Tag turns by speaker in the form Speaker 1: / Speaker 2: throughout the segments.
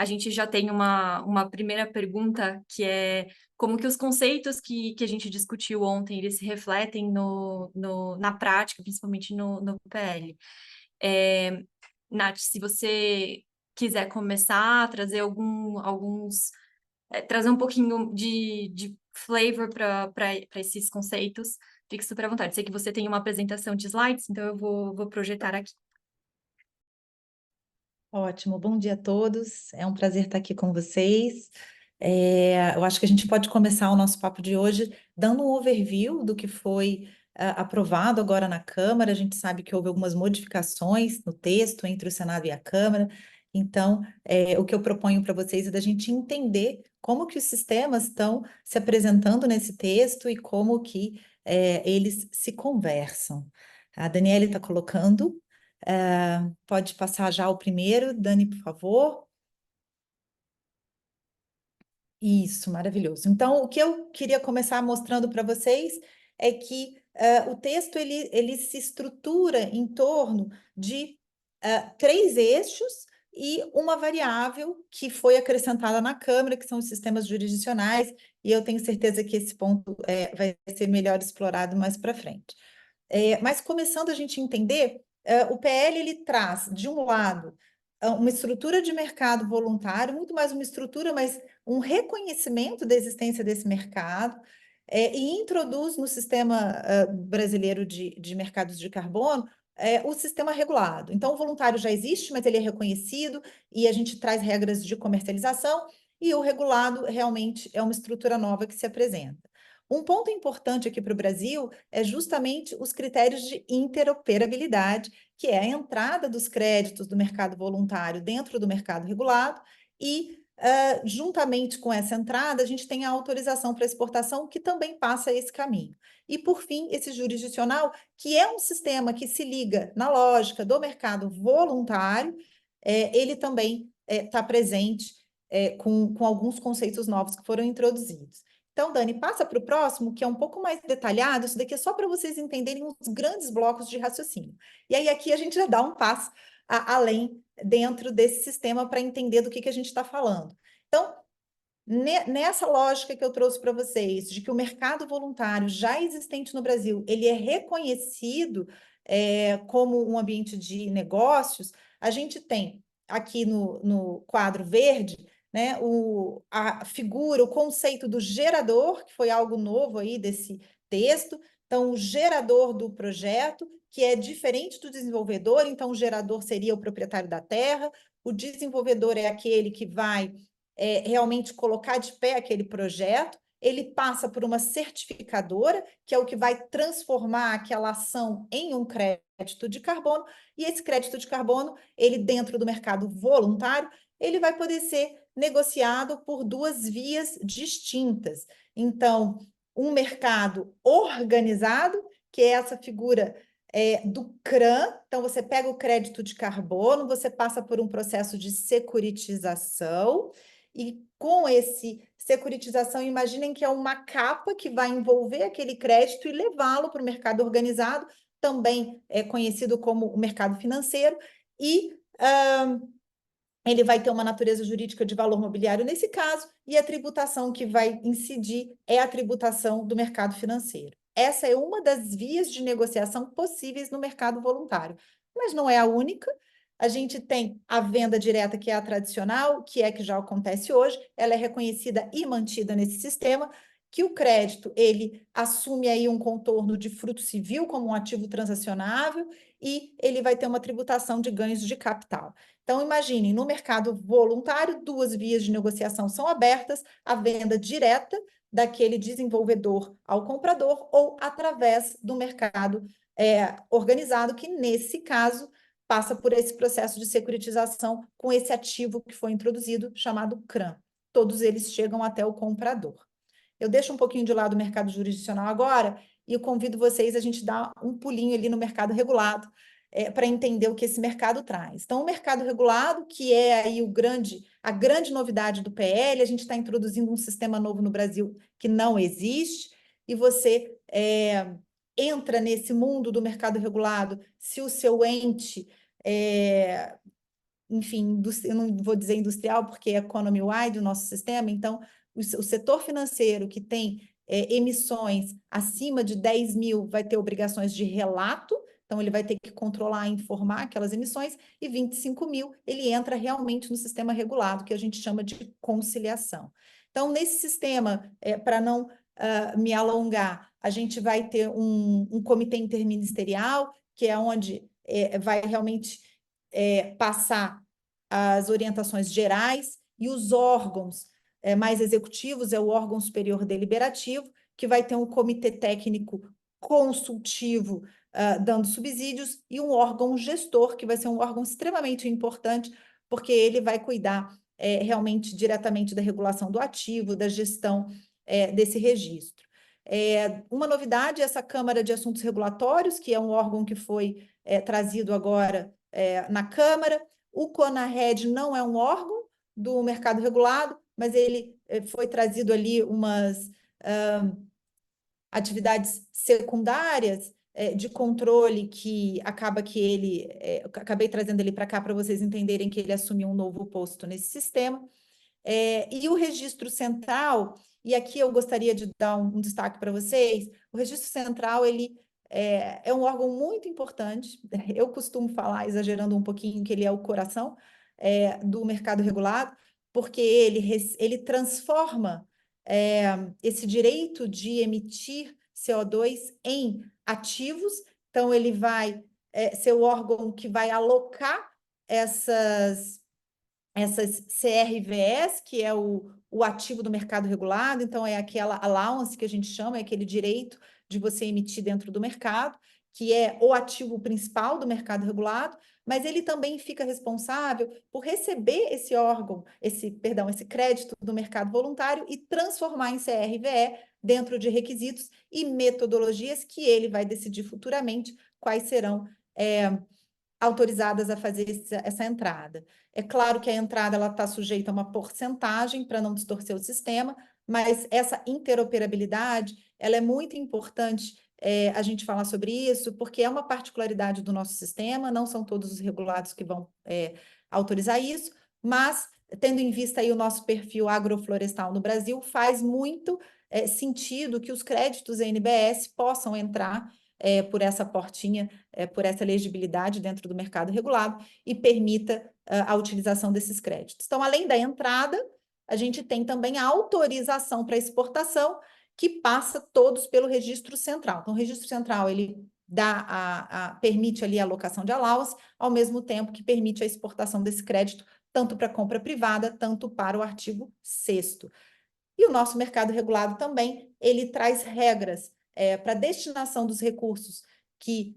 Speaker 1: a gente já tem uma primeira pergunta, que é como que os conceitos que a gente discutiu ontem, eles se refletem na prática, principalmente no PL. É, Nath, se você quiser começar a trazer trazer um pouquinho de flavor para esses conceitos, fique super à vontade. Sei que você tem uma apresentação de slides, então eu vou projetar aqui.
Speaker 2: Ótimo, bom dia a todos. É um prazer estar aqui com vocês. Eu acho que a gente pode começar o nosso papo de hoje dando um overview do que foi aprovado agora na Câmara. A gente sabe que houve algumas modificações no texto entre o Senado e a Câmara. Então, o que eu proponho para vocês é da gente entender como que os sistemas estão se apresentando nesse texto e como que eles se conversam. A Daniela está colocando. Pode passar já o primeiro, Dani, por favor. Isso, maravilhoso. Então, o que eu queria começar mostrando para vocês é que o texto ele se estrutura em torno de três eixos e uma variável que foi acrescentada na Câmara, que são os sistemas jurisdicionais, e eu tenho certeza que esse ponto vai ser melhor explorado mais para frente. Mas começando a gente entender, o PL ele traz, de um lado, uma estrutura de mercado voluntário, muito mais uma estrutura, mas um reconhecimento da existência desse mercado, e introduz no sistema brasileiro de mercados de carbono o sistema regulado. Então, o voluntário já existe, mas ele é reconhecido, e a gente traz regras de comercialização, e o regulado realmente é uma estrutura nova que se apresenta. Um ponto importante aqui para o Brasil é justamente os critérios de interoperabilidade, que é a entrada dos créditos do mercado voluntário dentro do mercado regulado e, juntamente com essa entrada, a gente tem a autorização para exportação, que também passa esse caminho. E, por fim, esse jurisdicional, que é um sistema que se liga na lógica do mercado voluntário, ele também está presente com alguns conceitos novos que foram introduzidos. Então, Dani, passa para o próximo, que é um pouco mais detalhado. Isso daqui é só para vocês entenderem os grandes blocos de raciocínio. E aí, aqui a gente já dá um passo além dentro desse sistema para entender do que a gente está falando. Então, nessa lógica que eu trouxe para vocês, de que o mercado voluntário já existente no Brasil, ele é reconhecido como um ambiente de negócios, a gente tem aqui no quadro verde, né, a figura, o conceito do gerador, que foi algo novo aí desse texto. Então, o gerador do projeto, que é diferente do desenvolvedor. Então, o gerador seria o proprietário da terra, o desenvolvedor é aquele que vai realmente colocar de pé aquele projeto. Ele passa por uma certificadora, que é o que vai transformar aquela ação em um crédito de carbono, e esse crédito de carbono, ele dentro do mercado voluntário, ele vai poder ser negociado por duas vias distintas. Então, um mercado organizado, que é essa figura do CRAN. Então, você pega o crédito de carbono, você passa por um processo de securitização, e com esse securitização, imaginem que é uma capa que vai envolver aquele crédito e levá-lo para o mercado organizado, também é conhecido como o mercado financeiro, e ele vai ter uma natureza jurídica de valor mobiliário nesse caso, e a tributação que vai incidir é a tributação do mercado financeiro. Essa é uma das vias de negociação possíveis no mercado voluntário, mas não é a única. A gente tem a venda direta, que é a tradicional, que é que já acontece hoje, ela é reconhecida e mantida nesse sistema, que o crédito, ele assume aí um contorno de fruto civil como um ativo transacionável, e ele vai ter uma tributação de ganhos de capital. Então, imaginem, no mercado voluntário, duas vias de negociação são abertas: a venda direta daquele desenvolvedor ao comprador, ou através do mercado organizado, que, nesse caso, passa por esse processo de securitização com esse ativo que foi introduzido, chamado CRAN. Todos eles chegam até o comprador. Eu deixo um pouquinho de lado o mercado jurisdicional agora e eu convido vocês a gente dar um pulinho ali no mercado regulado, para entender o que esse mercado traz. Então, o mercado regulado, que é aí a grande novidade do PL, a gente está introduzindo um sistema novo no Brasil que não existe, e você entra nesse mundo do mercado regulado se o seu ente enfim, eu não vou dizer industrial, porque é economy-wide o nosso sistema, então, o setor financeiro que tem emissões acima de 10 mil vai ter obrigações de relato, então ele vai ter que controlar e informar aquelas emissões, e 25 mil ele entra realmente no sistema regulado, que a gente chama de conciliação. Então, nesse sistema, para não me alongar, a gente vai ter um comitê interministerial, que é onde vai realmente passar as orientações gerais, e os órgãos mais executivos é o órgão superior deliberativo, que vai ter um comitê técnico consultivo dando subsídios, e um órgão gestor, que vai ser um órgão extremamente importante, porque ele vai cuidar realmente diretamente da regulação do ativo, da gestão desse registro. Uma novidade é essa Câmara de Assuntos Regulatórios, que é um órgão que foi trazido agora na Câmara. O CONARRED não é um órgão do mercado regulado, mas ele foi trazido ali umas atividades secundárias de controle que acaba que ele... acabei trazendo ele para cá para vocês entenderem que ele assumiu um novo posto nesse sistema. E o registro central, e aqui eu gostaria de dar um destaque para vocês, o registro central, ele é um órgão muito importante, eu costumo falar, exagerando um pouquinho, que ele é o coração do mercado regulado, porque ele transforma esse direito de emitir CO2 em ativos, então ele vai ser o órgão que vai alocar essas CRVS, que é o ativo do mercado regulado, então é aquela allowance que a gente chama, é aquele direito de você emitir dentro do mercado, que é o ativo principal do mercado regulado, mas ele também fica responsável por receber esse órgão, esse crédito do mercado voluntário e transformar em CRVE dentro de requisitos e metodologias que ele vai decidir futuramente quais serão autorizadas a fazer essa entrada. É claro que a entrada está sujeita a uma porcentagem para não distorcer o sistema, mas essa interoperabilidade ela é muito importante a gente falar sobre isso, porque é uma particularidade do nosso sistema, não são todos os regulados que vão autorizar isso, mas tendo em vista aí o nosso perfil agroflorestal no Brasil, faz muito sentido que os créditos NBS possam entrar por essa portinha, por essa legibilidade dentro do mercado regulado e permita a utilização desses créditos. Então, além da entrada, a gente tem também a autorização para exportação, que passa todos pelo registro central. Então, o registro central, ele permite ali a alocação de allowance, ao mesmo tempo que permite a exportação desse crédito, tanto para compra privada, tanto para o artigo 6º. E o nosso mercado regulado também, ele traz regras para a destinação dos recursos que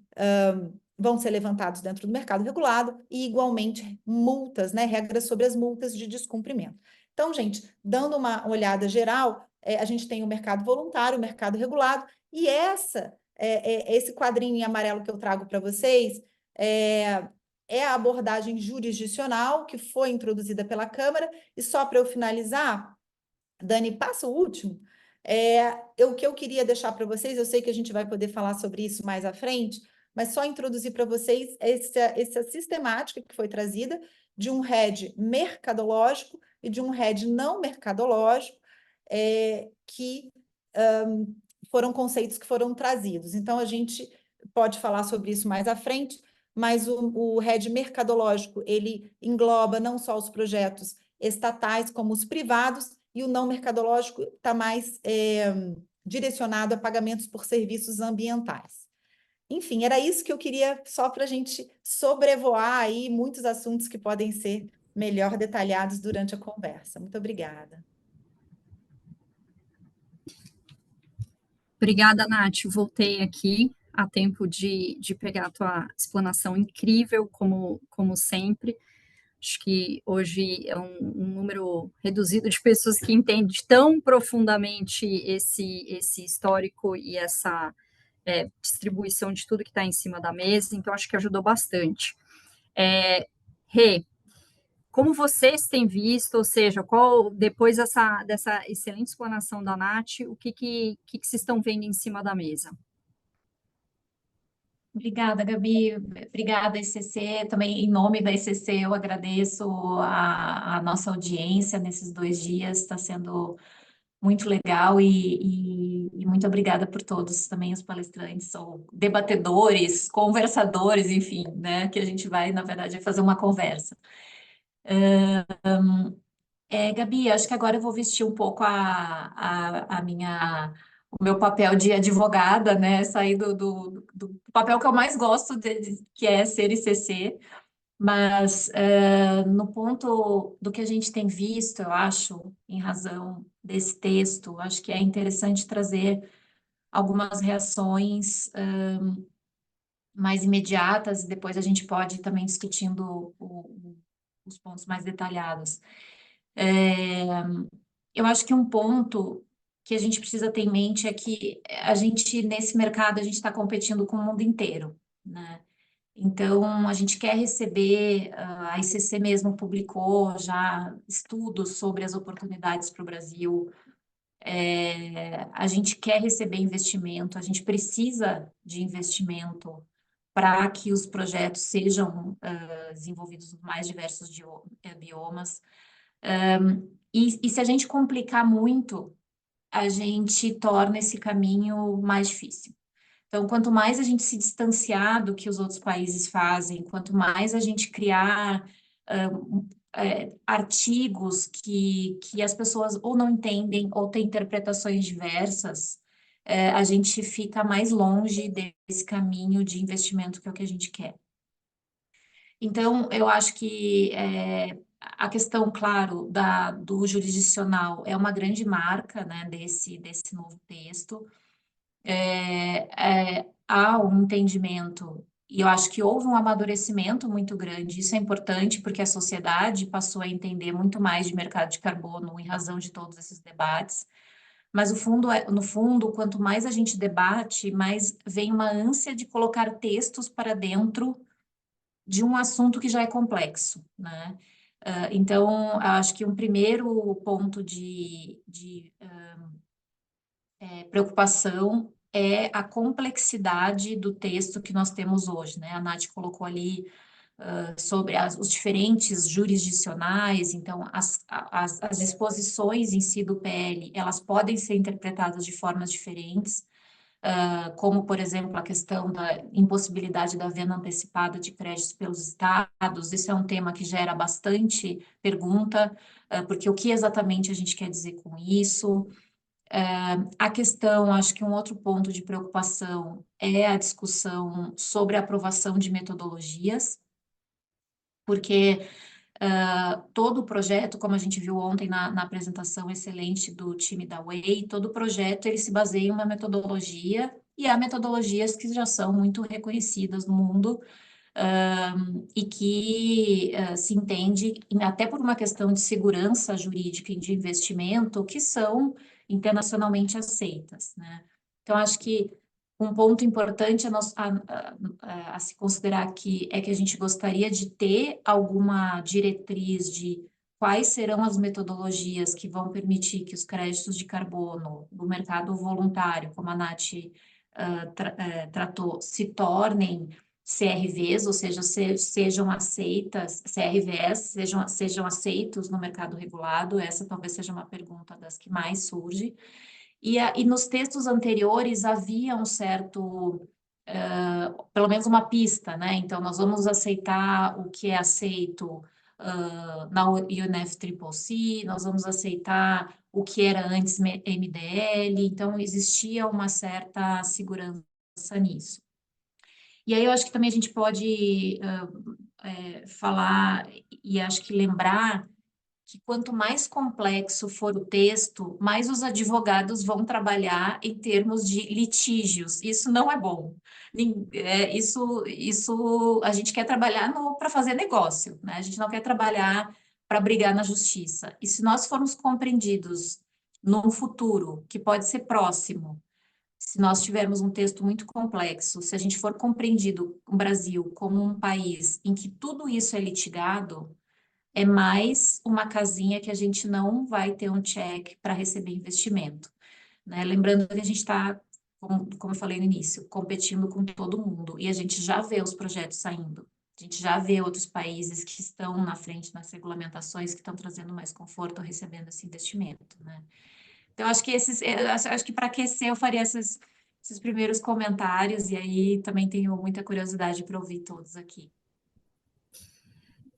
Speaker 2: vão ser levantados dentro do mercado regulado e, igualmente, multas, né, regras sobre as multas de descumprimento. Então, gente, dando uma olhada geral, a gente tem o mercado voluntário, o mercado regulado, e esse quadrinho em amarelo que eu trago para vocês é a abordagem jurisdicional que foi introduzida pela Câmara, e só para eu finalizar, Dani, passa o último. O que eu queria deixar para vocês, eu sei que a gente vai poder falar sobre isso mais à frente, mas só introduzir para vocês essa sistemática que foi trazida de um RED mercadológico e de um RED não mercadológico, que foram conceitos que foram trazidos. Então, a gente pode falar sobre isso mais à frente, mas o RED mercadológico, ele engloba não só os projetos estatais, como os privados, e o não mercadológico está mais direcionado a pagamentos por serviços ambientais. Enfim, era isso que eu queria, só para a gente sobrevoar aí muitos assuntos que podem ser melhor detalhados durante a conversa. Muito obrigada.
Speaker 3: Obrigada, Nath. Voltei aqui a tempo de pegar a tua explanação incrível, como sempre. Acho que hoje é um número reduzido de pessoas que entendem tão profundamente esse histórico e essa distribuição de tudo que está em cima da mesa, então acho que ajudou bastante. Rê, como vocês têm visto, ou seja, depois dessa excelente explanação da Nath, o que vocês estão vendo em cima da mesa?
Speaker 4: Obrigada, Gabi. Obrigada, ICC. Também, em nome da ICC, eu agradeço a nossa audiência nesses 2 dias. Está sendo muito legal e muito obrigada por todos, também os palestrantes, ou debatedores, conversadores, enfim, né? Que a gente vai, na verdade, fazer uma conversa. Gabi, acho que agora eu vou vestir um pouco o meu papel de advogada, né? Sair do papel que eu mais gosto, que é ser ICC. Mas no ponto do que a gente tem visto, eu acho, em razão desse texto, acho que é interessante trazer algumas reações mais imediatas, e depois a gente pode ir também discutindo os pontos mais detalhados. Eu acho que um ponto que a gente precisa ter em mente é que a gente, nesse mercado, a gente está competindo com o mundo inteiro, né? Então, a gente quer receber, a ICC mesmo publicou já estudos sobre as oportunidades para o Brasil, a gente quer receber investimento, a gente precisa de investimento para que os projetos sejam desenvolvidos nos mais diversos biomas. E se a gente complicar muito, a gente torna esse caminho mais difícil. Então, quanto mais a gente se distanciar do que os outros países fazem, quanto mais a gente criar artigos que as pessoas ou não entendem ou têm interpretações diversas, a gente fica mais longe desse caminho de investimento que é o que a gente quer. Então, eu acho que a questão, claro, do jurisdicional é uma grande marca, né, desse novo texto. Há um entendimento, e eu acho que houve um amadurecimento muito grande, isso é importante porque a sociedade passou a entender muito mais de mercado de carbono em razão de todos esses debates, mas no fundo, quanto mais a gente debate, mais vem uma ânsia de colocar textos para dentro de um assunto que já é complexo, né? Então, acho que um primeiro ponto de preocupação é a complexidade do texto que nós temos hoje, né? A Nath colocou ali sobre os diferentes jurisdicionais, então as disposições em si do PL, elas podem ser interpretadas de formas diferentes, como, por exemplo, a questão da impossibilidade da venda antecipada de créditos pelos estados. Isso é um tema que gera bastante pergunta, porque o que exatamente a gente quer dizer com isso? A questão, acho que um outro ponto de preocupação é a discussão sobre a aprovação de metodologias, porque todo o projeto, como a gente viu ontem na apresentação excelente do time da Way, todo o projeto ele se baseia em uma metodologia, e há metodologias que já são muito reconhecidas no mundo, e que se entende, até por uma questão de segurança jurídica e de investimento, que são internacionalmente aceitas, né? Então, acho que um ponto importante a se considerar aqui é que a gente gostaria de ter alguma diretriz de quais serão as metodologias que vão permitir que os créditos de carbono do mercado voluntário, como a Nath tratou, se tornem CRVs, ou seja, sejam aceitas, CRVs, sejam aceitos no mercado regulado. Essa talvez seja uma pergunta das que mais surge. E nos textos anteriores havia um certo, pelo menos uma pista, né? Então, nós vamos aceitar o que é aceito na UNFCCC, nós vamos aceitar o que era antes MDL, então existia uma certa segurança nisso. E aí eu acho que também a gente pode falar, e acho que lembrar, que quanto mais complexo for o texto, mais os advogados vão trabalhar em termos de litígios. Isso não é bom. Isso a gente quer trabalhar para fazer negócio, né? A gente não quer trabalhar para brigar na justiça. E se nós formos compreendidos num futuro que pode ser próximo, se nós tivermos um texto muito complexo, se a gente for compreendido o Brasil como um país em que tudo isso é litigado, é mais uma casinha que a gente não vai ter um check para receber investimento, né? Lembrando que a gente está como eu falei no início, competindo com todo mundo. E a gente já vê os projetos saindo. A gente já vê outros países que estão na frente nas regulamentações, que estão trazendo mais conforto, recebendo esse investimento, né? Então, acho que acho que para aquecer eu faria esses primeiros comentários, e aí também tenho muita curiosidade para ouvir todos aqui.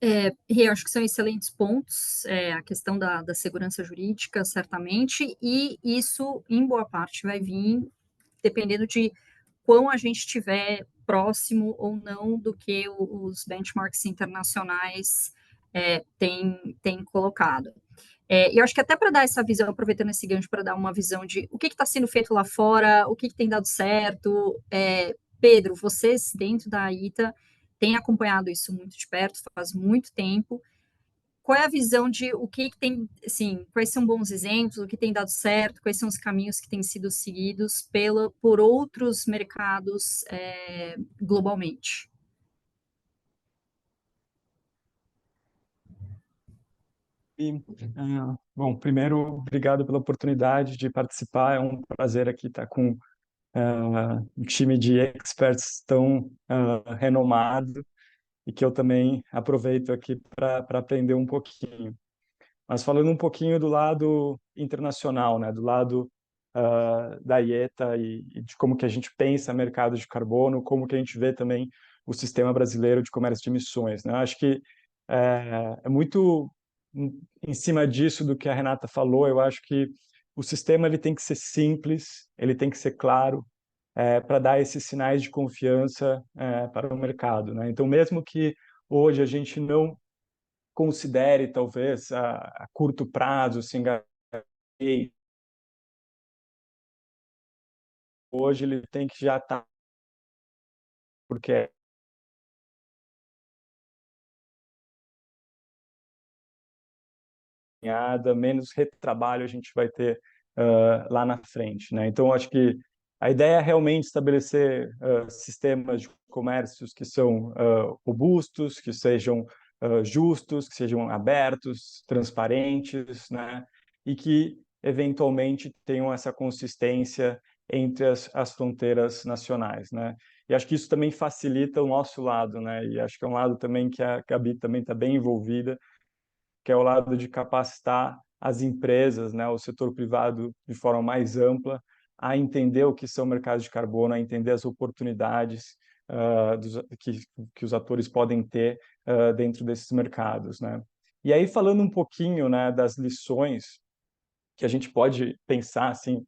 Speaker 3: Eu acho que são excelentes pontos, a questão da segurança jurídica, certamente, e isso, em boa parte, vai vir dependendo de quão a gente estiver próximo ou não do que os benchmarks internacionais têm colocado. E eu acho que até para dar essa visão, aproveitando esse gancho para dar uma visão de o que está sendo feito lá fora, o que tem dado certo. Pedro, vocês dentro da ITA têm acompanhado isso muito de perto, faz muito tempo. Qual é a visão de o que tem, assim, quais são bons exemplos, o que tem dado certo, quais são os caminhos que têm sido seguidos por outros mercados globalmente?
Speaker 5: Bom, primeiro, obrigado pela oportunidade de participar. É um prazer aqui estar com um time de experts tão renomado e que eu também aproveito aqui para aprender um pouquinho. Mas falando um pouquinho do lado internacional, né, do lado da IETA e de como que a gente pensa mercado de carbono, como que a gente vê também o sistema brasileiro de comércio de emissões, né? Acho que é muito em cima disso do que a Renata falou. Eu acho que o sistema ele tem que ser simples, ele tem que ser claro, para dar esses sinais de confiança para o mercado, né? Então, mesmo que hoje a gente não considere, talvez, a curto prazo, se engajar, hoje ele tem que já estar, porque menos retrabalho a gente vai ter lá na frente, né? Então, acho que a ideia é realmente estabelecer sistemas de comércios que são robustos, que sejam justos, que sejam abertos, transparentes, né? E que, eventualmente, tenham essa consistência entre as fronteiras nacionais, né? E acho que isso também facilita o nosso lado, né? E acho que é um lado também que a Gabi também está bem envolvida, que é o lado de capacitar as empresas, né, o setor privado de forma mais ampla, a entender o que são mercados de carbono, a entender as oportunidades que os atores podem ter dentro desses mercados, né? E aí, falando um pouquinho, né, das lições que a gente pode pensar assim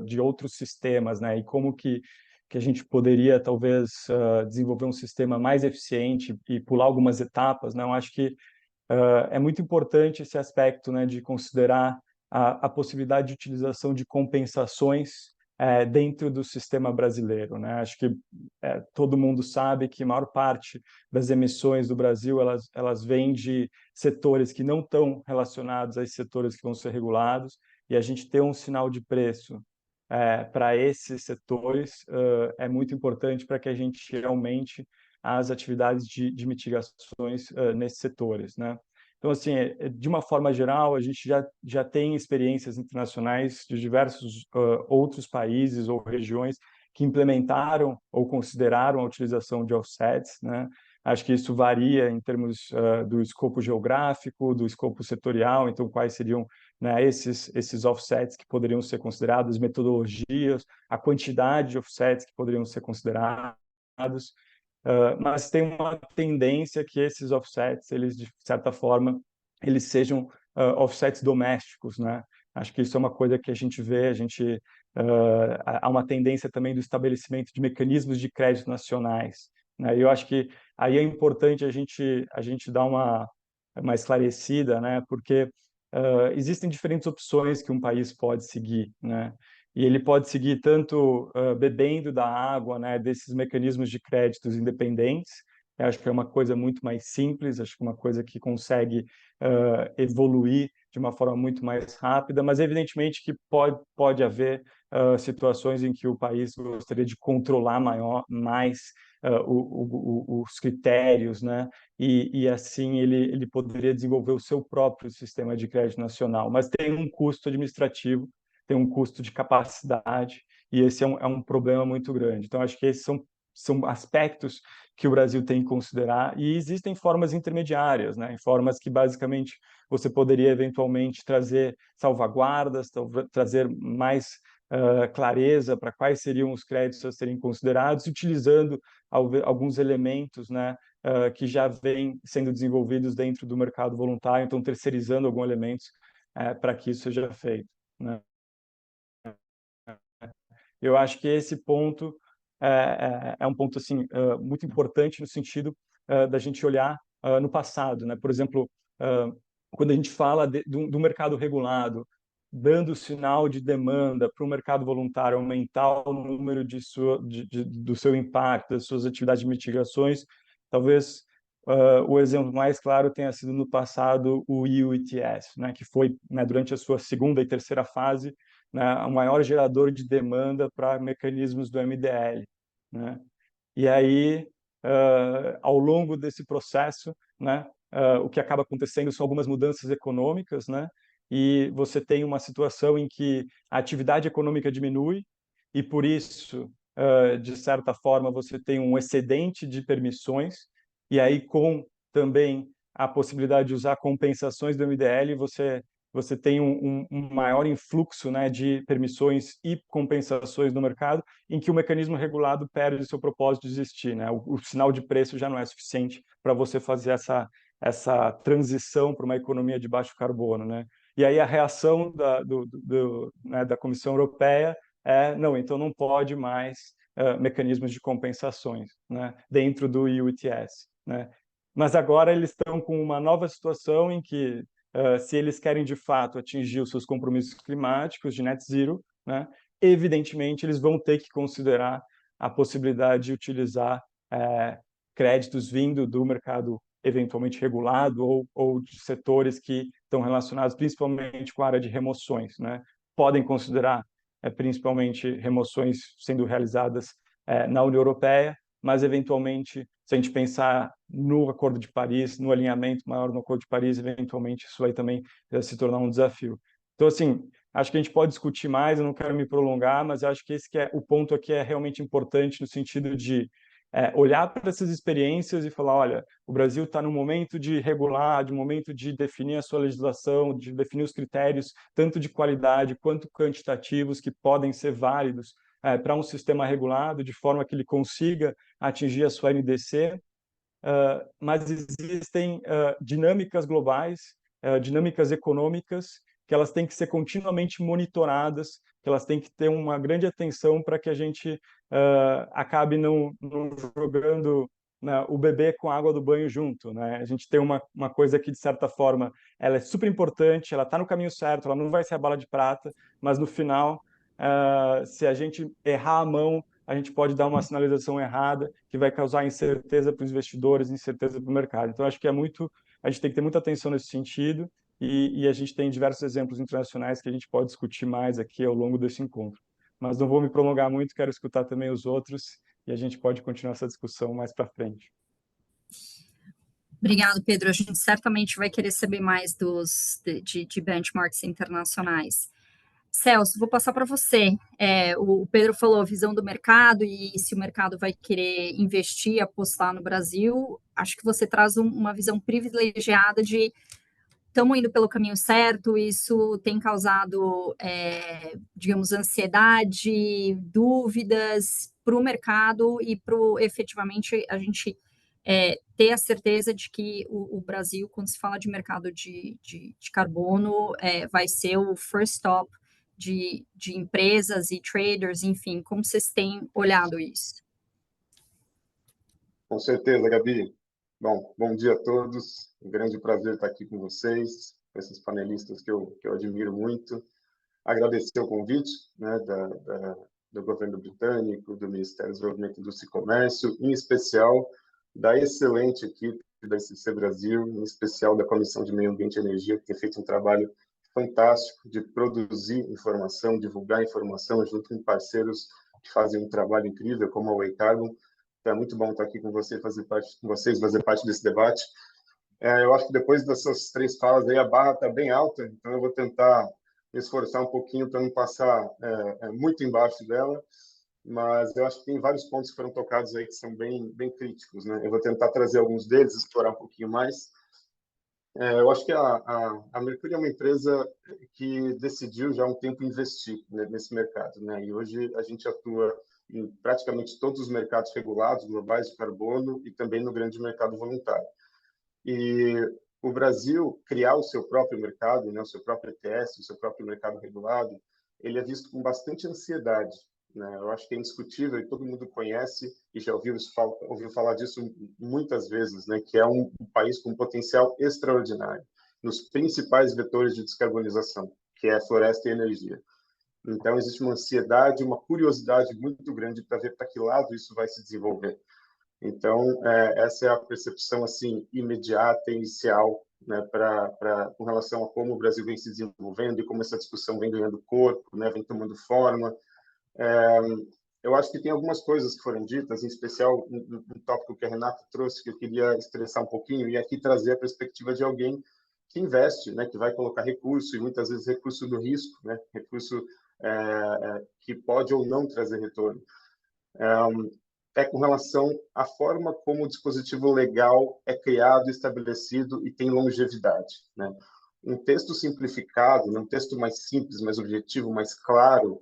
Speaker 5: de outros sistemas, né, e como que a gente poderia talvez desenvolver um sistema mais eficiente e pular algumas etapas, né? Eu acho que é muito importante esse aspecto, né, de considerar a possibilidade de utilização de compensações dentro do sistema brasileiro, né? Acho que todo mundo sabe que a maior parte das emissões do Brasil elas vêm de setores que não estão relacionados a esses setores que vão ser regulados, e a gente ter um sinal de preço para esses setores é muito importante para que a gente aumente as atividades de mitigações nesses setores, né? Então, assim, de uma forma geral, a gente já tem experiências internacionais de diversos outros países ou regiões que implementaram ou consideraram a utilização de offsets, né? Acho que isso varia em termos do escopo geográfico, do escopo setorial. Então, quais seriam, né, esses offsets que poderiam ser considerados, metodologias, a quantidade de offsets que poderiam ser considerados. Mas tem uma tendência que esses offsets, eles de certa forma, eles sejam offsets domésticos, né? Acho que isso é uma coisa que a gente vê, há uma tendência também do estabelecimento de mecanismos de crédito nacionais, né? E eu acho que aí é importante a gente dar uma esclarecida, né? Porque existem diferentes opções que um país pode seguir, né? E ele pode seguir tanto bebendo da água, né, desses mecanismos de créditos independentes. Eu acho que é uma coisa muito mais simples, acho que é uma coisa que consegue evoluir de uma forma muito mais rápida, mas evidentemente que pode haver situações em que o país gostaria de controlar mais os critérios, né? E assim ele poderia desenvolver o seu próprio sistema de crédito nacional, mas tem um custo administrativo, tem um custo de capacidade, e esse é um problema muito grande. Então, acho que esses são aspectos que o Brasil tem que considerar, e existem formas intermediárias, né? Formas que, basicamente, você poderia, eventualmente, trazer salvaguardas, trazer mais clareza para quais seriam os créditos a serem considerados, utilizando alguns elementos, né, que já vêm sendo desenvolvidos dentro do mercado voluntário, então terceirizando alguns elementos para que isso seja feito, né? Eu acho que esse ponto é um ponto assim muito importante no sentido da gente olhar no passado, né? Por exemplo, quando a gente fala do mercado regulado, dando sinal de demanda para o mercado voluntário aumentar o número do seu impacto, das suas atividades de mitigações, talvez o exemplo mais claro tenha sido no passado o EU ETS, né? Que foi, né, durante a sua segunda e terceira fase, né, o maior gerador de demanda para mecanismos do MDL, né? E aí, ao longo desse processo, né, o que acaba acontecendo são algumas mudanças econômicas, né? E você tem uma situação em que a atividade econômica diminui e, por isso, de certa forma, você tem um excedente de permissões, e aí com também a possibilidade de usar compensações do MDL, você tem um maior influxo, né, de permissões e compensações no mercado, em que o mecanismo regulado perde o seu propósito de existir, né? O sinal de preço já não é suficiente para você fazer essa transição para uma economia de baixo carbono, né? E aí a reação né, da Comissão Europeia não, então não pode mais mecanismos de compensações, né, dentro do EU ETS, né? Mas agora eles estão com uma nova situação em que, se eles querem de fato atingir os seus compromissos climáticos de net zero, né, evidentemente eles vão ter que considerar a possibilidade de utilizar créditos vindo do mercado eventualmente regulado ou de setores que estão relacionados principalmente com a área de remoções, né? Podem considerar principalmente remoções sendo realizadas na União Europeia, mas eventualmente, se a gente pensar no Acordo de Paris, no alinhamento maior no Acordo de Paris, eventualmente isso vai também se tornar um desafio. Então, assim, acho que a gente pode discutir mais, eu não quero me prolongar, mas acho que esse que é o ponto aqui é realmente importante no sentido de olhar para essas experiências e falar, olha, o Brasil está no momento de regular, de momento de definir a sua legislação, de definir os critérios, tanto de qualidade quanto quantitativos, que podem ser válidos para um sistema regulado, de forma que ele consiga atingir a sua NDC, mas existem dinâmicas globais, dinâmicas econômicas, que elas têm que ser continuamente monitoradas, que elas têm que ter uma grande atenção para que a gente acabe não jogando, né, o bebê com a água do banho junto, né? A gente tem uma coisa que, de certa forma, ela é super importante, ela está no caminho certo, ela não vai ser a bala de prata, mas no final, se a gente errar a mão, a gente pode dar uma sinalização errada que vai causar incerteza para os investidores, incerteza para o mercado. Então, acho que a gente tem que ter muita atenção nesse sentido, e a gente tem diversos exemplos internacionais que a gente pode discutir mais aqui ao longo desse encontro. Mas não vou me prolongar muito, quero escutar também os outros, e a gente pode continuar essa discussão mais para frente.
Speaker 3: Obrigado, Pedro. A gente certamente vai querer saber mais de benchmarks internacionais. Celso, vou passar para você. O Pedro falou a visão do mercado e se o mercado vai querer investir, apostar no Brasil. Acho que você traz uma visão privilegiada de estamos indo pelo caminho certo, isso tem causado, digamos, ansiedade, dúvidas para o mercado e para efetivamente a gente ter a certeza de que o Brasil, quando se fala de mercado de carbono, vai ser o first stop de empresas e traders, enfim, como vocês têm olhado isso?
Speaker 6: Com certeza, Gabi. Bom dia a todos. Um grande prazer estar aqui com vocês, com esses panelistas que eu admiro muito. Agradecer o convite, né, do governo britânico, do Ministério do Desenvolvimento, Indústria e Comércio, em especial da excelente equipe da SCC Brasil, em especial da Comissão de Meio Ambiente e Energia, que tem feito um trabalho fantástico de produzir informação, divulgar informação junto com parceiros que fazem um trabalho incrível, como a Way Carbon. Então, é muito bom estar aqui com vocês, fazer parte desse debate. Eu acho que depois dessas três falas aí, a barra está bem alta, então eu vou tentar me esforçar um pouquinho para não passar muito embaixo dela, mas eu acho que tem vários pontos que foram tocados aí que são bem críticos, né? Eu vou tentar trazer alguns deles, explorar um pouquinho mais. Eu acho que a Mercury é uma empresa que decidiu já há um tempo investir, né, nesse mercado, né? E hoje a gente atua em praticamente todos os mercados regulados globais de carbono e também no grande mercado voluntário. E o Brasil criar o seu próprio mercado, né, o seu próprio ETS, o seu próprio mercado regulado, ele é visto com bastante ansiedade, né? Eu acho que é indiscutível e todo mundo conhece e já ouviu falar disso muitas vezes, né? Que é um país com potencial extraordinário nos principais vetores de descarbonização, que é a floresta e a energia. Então, existe uma ansiedade, uma curiosidade muito grande para ver para que lado isso vai se desenvolver. Então, essa é a percepção assim imediata, inicial, né, com relação a como o Brasil vem se desenvolvendo e como essa discussão vem ganhando corpo, né, vem tomando forma. Eu acho que tem algumas coisas que foram ditas, em especial um tópico que a Renata trouxe, que eu queria estressar um pouquinho, e aqui trazer a perspectiva de alguém que investe, né, que vai colocar recurso, e muitas vezes recurso do risco, né, recurso que pode ou não trazer retorno. Com relação à forma como o dispositivo legal é criado, estabelecido e tem longevidade, né? Um texto simplificado, um texto mais simples, mais objetivo, mais claro,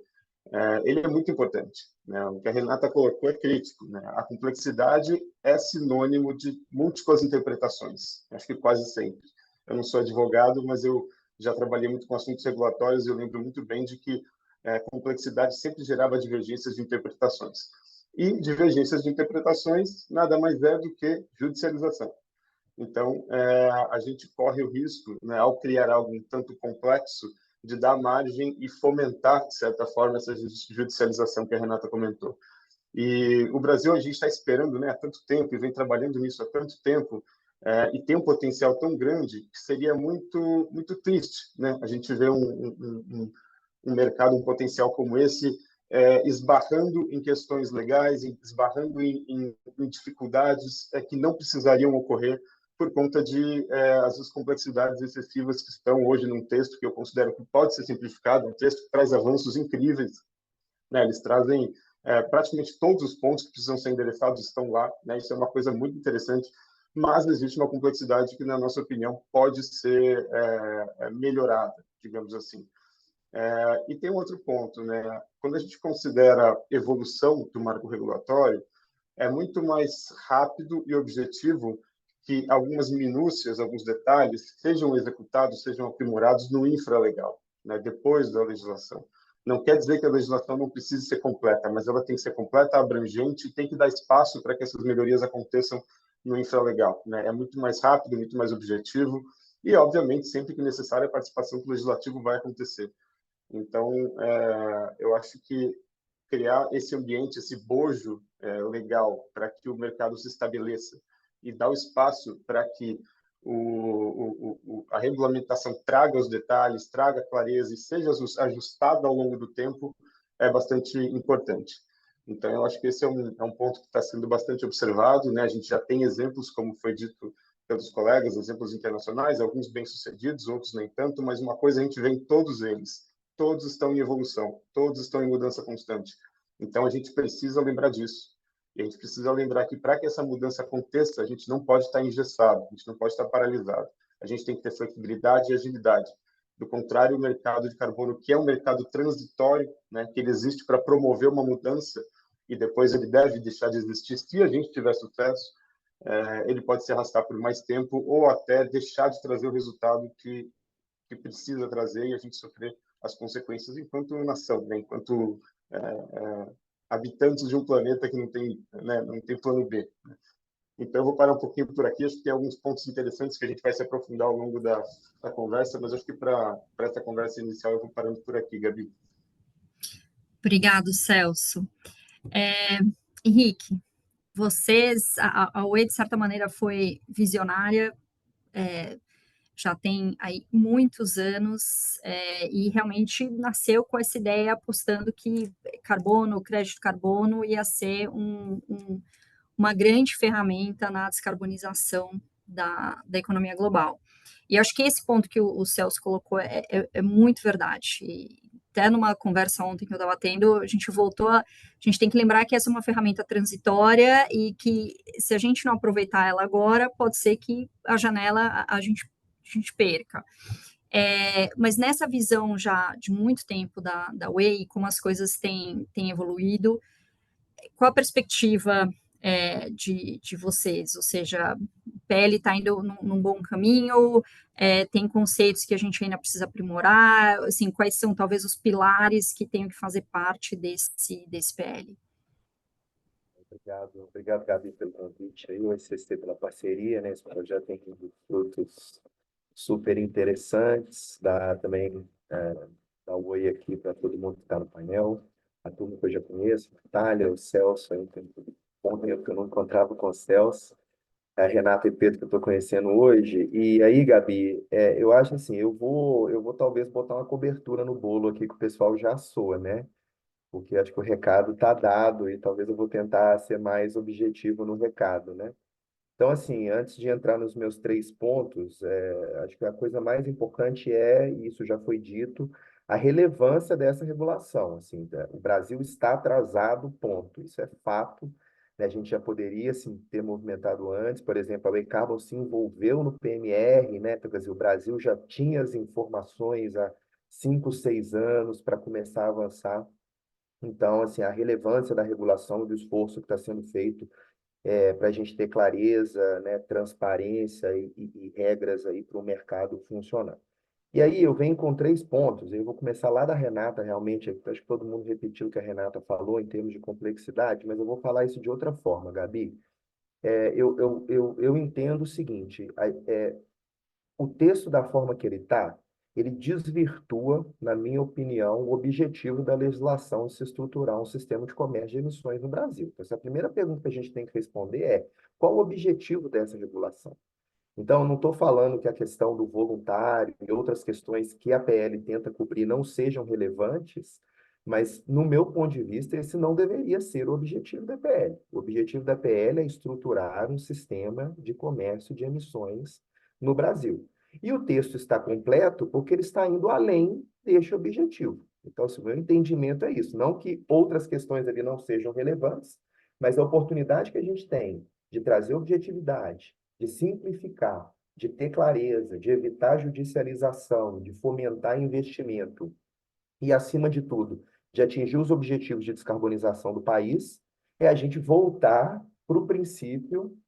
Speaker 6: ele é muito importante, né? O que a Renata colocou é crítico, né? A complexidade é sinônimo de múltiplas interpretações, acho que quase sempre. Eu não sou advogado, mas eu já trabalhei muito com assuntos regulatórios e eu lembro muito bem de que a complexidade sempre gerava divergências de interpretações. E divergências de interpretações nada mais é do que judicialização. Então, a gente corre o risco, né, ao criar algo um tanto complexo, de dar margem e fomentar, de certa forma, essa judicialização que a Renata comentou. E o Brasil, a gente está esperando, né, há tanto tempo, e vem trabalhando nisso há tanto tempo, e tem um potencial tão grande que seria muito triste, né, a gente ver um mercado, um potencial como esse, esbarrando em questões legais, esbarrando em dificuldades que não precisariam ocorrer por conta de as complexidades excessivas que estão hoje num texto que eu considero que pode ser simplificado, um texto que traz avanços incríveis, né? Eles trazem praticamente todos os pontos que precisam ser endereçados estão lá, né? Isso é uma coisa muito interessante, mas existe uma complexidade que, na nossa opinião, pode ser melhorada, digamos assim. E tem um outro ponto, né? Quando a gente considera evolução do marco regulatório, é muito mais rápido e objetivo que algumas minúcias, alguns detalhes sejam executados, sejam aprimorados no infralegal, né? Depois da legislação. Não quer dizer que a legislação não precise ser completa, mas ela tem que ser completa, abrangente e tem que dar espaço para que essas melhorias aconteçam no infralegal, né? É muito mais rápido, muito mais objetivo e, obviamente, sempre que necessário, a participação do legislativo vai acontecer. Então, eu acho que criar esse ambiente, esse bojo legal para que o mercado se estabeleça e dar o espaço para que a regulamentação traga os detalhes, traga clareza e seja ajustada ao longo do tempo é bastante importante. Então, eu acho que esse é um ponto que está sendo bastante observado, né? A gente já tem exemplos, como foi dito pelos colegas, exemplos internacionais, alguns bem-sucedidos, outros nem tanto, mas uma coisa a gente vê em todos eles, todos estão em evolução, todos estão em mudança constante. Então, a gente precisa lembrar disso. E a gente precisa lembrar que, para que essa mudança aconteça, a gente não pode estar engessado, a gente não pode estar paralisado. A gente tem que ter flexibilidade e agilidade. Do contrário, o mercado de carbono, que é um mercado transitório, né, que ele existe para promover uma mudança e depois ele deve deixar de existir se a gente tiver sucesso, ele pode se arrastar por mais tempo ou até deixar de trazer o resultado que precisa trazer e a gente sofrer as consequências enquanto nação, né? Enquanto habitantes de um planeta que não tem, né, não tem plano B. Né? Então, eu vou parar um pouquinho por aqui. Acho que tem alguns pontos interessantes que a gente vai se aprofundar ao longo da conversa, mas acho que para essa conversa inicial eu vou parando por aqui, Gabi.
Speaker 3: Obrigado, Celso. Henrique, a Oi, de certa maneira, foi visionária, já tem aí muitos anos, e realmente nasceu com essa ideia, apostando que carbono, crédito carbono, ia ser uma grande ferramenta na descarbonização da economia global. E eu acho que esse ponto que o Celso colocou é muito verdade. E até numa conversa ontem que eu estava tendo, a gente tem que lembrar que essa é uma ferramenta transitória e que se a gente não aproveitar ela agora, pode ser que a janela a gente perca. Mas nessa visão já de muito tempo da Way, como as coisas têm evoluído, qual a perspectiva de vocês? Ou seja, o PL está indo num bom caminho, tem conceitos que a gente ainda precisa aprimorar, assim, quais são talvez os pilares que tenham que fazer parte desse PL?
Speaker 7: Obrigado, Gabi, pelo convite aí, o SCC pela parceria, né? Esse projeto tem frutos super interessantes, também da Oi aqui para todo mundo que está no painel, a turma que eu já conheço, a Natália, o Celso, ontem eu não encontrava com o Celso, a Renata e Pedro que eu estou conhecendo hoje, e aí, Gabi, eu acho assim, eu vou talvez botar uma cobertura no bolo aqui que o pessoal já soa, né? Porque acho que o recado está dado e talvez eu vou tentar ser mais objetivo no recado, né? Então, assim, antes de entrar nos meus 3 pontos, acho que a coisa mais importante e isso já foi dito, a relevância dessa regulação. Assim, o Brasil está atrasado, ponto. Isso é fato, né? A gente já poderia assim, ter movimentado antes, por exemplo, a Way Carbon se envolveu no PMR, né? Então, quer dizer, o Brasil já tinha as informações há 5, 6 anos para começar a avançar. Então, assim, a relevância da regulação e do esforço que está sendo feito para a gente ter clareza, né, transparência e regras aí para o mercado funcionar. E aí eu venho com 3 pontos, eu vou começar lá da Renata, realmente, acho que todo mundo repetiu o que a Renata falou em termos de complexidade, mas eu vou falar isso de outra forma, Gabi. Eu entendo o seguinte, o texto da forma que ele está, ele desvirtua, na minha opinião, o objetivo da legislação de se estruturar um sistema de comércio de emissões no Brasil. Então, essa é a primeira pergunta que a gente tem que responder qual o objetivo dessa regulação? Então, eu não estou falando que a questão do voluntário e outras questões que a PL tenta cobrir não sejam relevantes, mas, no meu ponto de vista, esse não deveria ser o objetivo da PL. O objetivo da PL é estruturar um sistema de comércio de emissões no Brasil. E o texto está completo porque ele está indo além deste objetivo. Então, o meu entendimento é isso. Não que outras questões ali não sejam relevantes, mas a oportunidade que a gente tem de trazer objetividade, de simplificar, de ter clareza, de evitar judicialização, de fomentar investimento e, acima de tudo, de atingir os objetivos de descarbonização do país, é a gente voltar para o princípio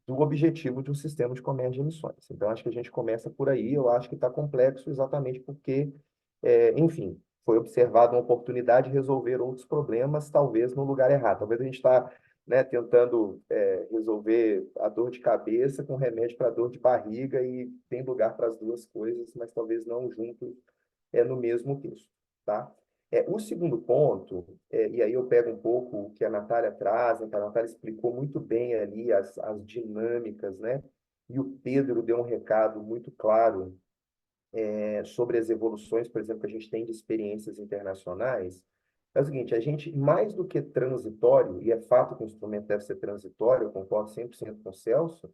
Speaker 7: do objetivo de um sistema de comércio de emissões. Então, acho que a gente começa por aí, eu acho que está complexo exatamente porque, enfim, foi observada uma oportunidade de resolver outros problemas, talvez no lugar errado. Talvez a gente está tentando resolver a dor de cabeça com remédio para dor de barriga e tem lugar para as duas coisas, mas talvez não juntos no mesmo texto, tá? O segundo ponto, e aí eu pego um pouco o que a Natália traz, né, que a Natália explicou muito bem ali as dinâmicas, né? E o Pedro deu um recado muito claro sobre as evoluções, por exemplo, que a gente tem de experiências internacionais. É o seguinte, a gente, mais do que transitório, e é fato que o instrumento deve ser transitório, eu concordo 100% com o Celso,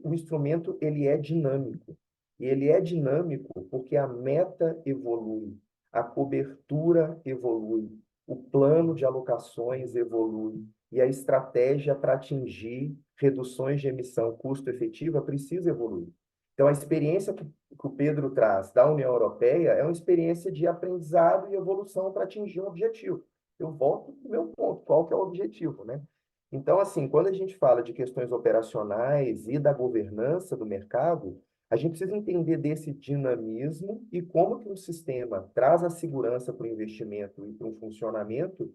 Speaker 7: o instrumento ele é dinâmico. E ele é dinâmico porque a meta evolui, a cobertura evolui, o plano de alocações evolui e a estratégia para atingir reduções de emissão custo-efetiva precisa evoluir. Então, a experiência que o Pedro traz da União Europeia é uma experiência de aprendizado e evolução para atingir um objetivo. Eu volto para o meu ponto, qual que é o objetivo, né? Então, assim, quando a gente fala de questões operacionais e da governança do mercado, a gente precisa entender desse dinamismo e como que um sistema traz a segurança para o investimento e para o funcionamento,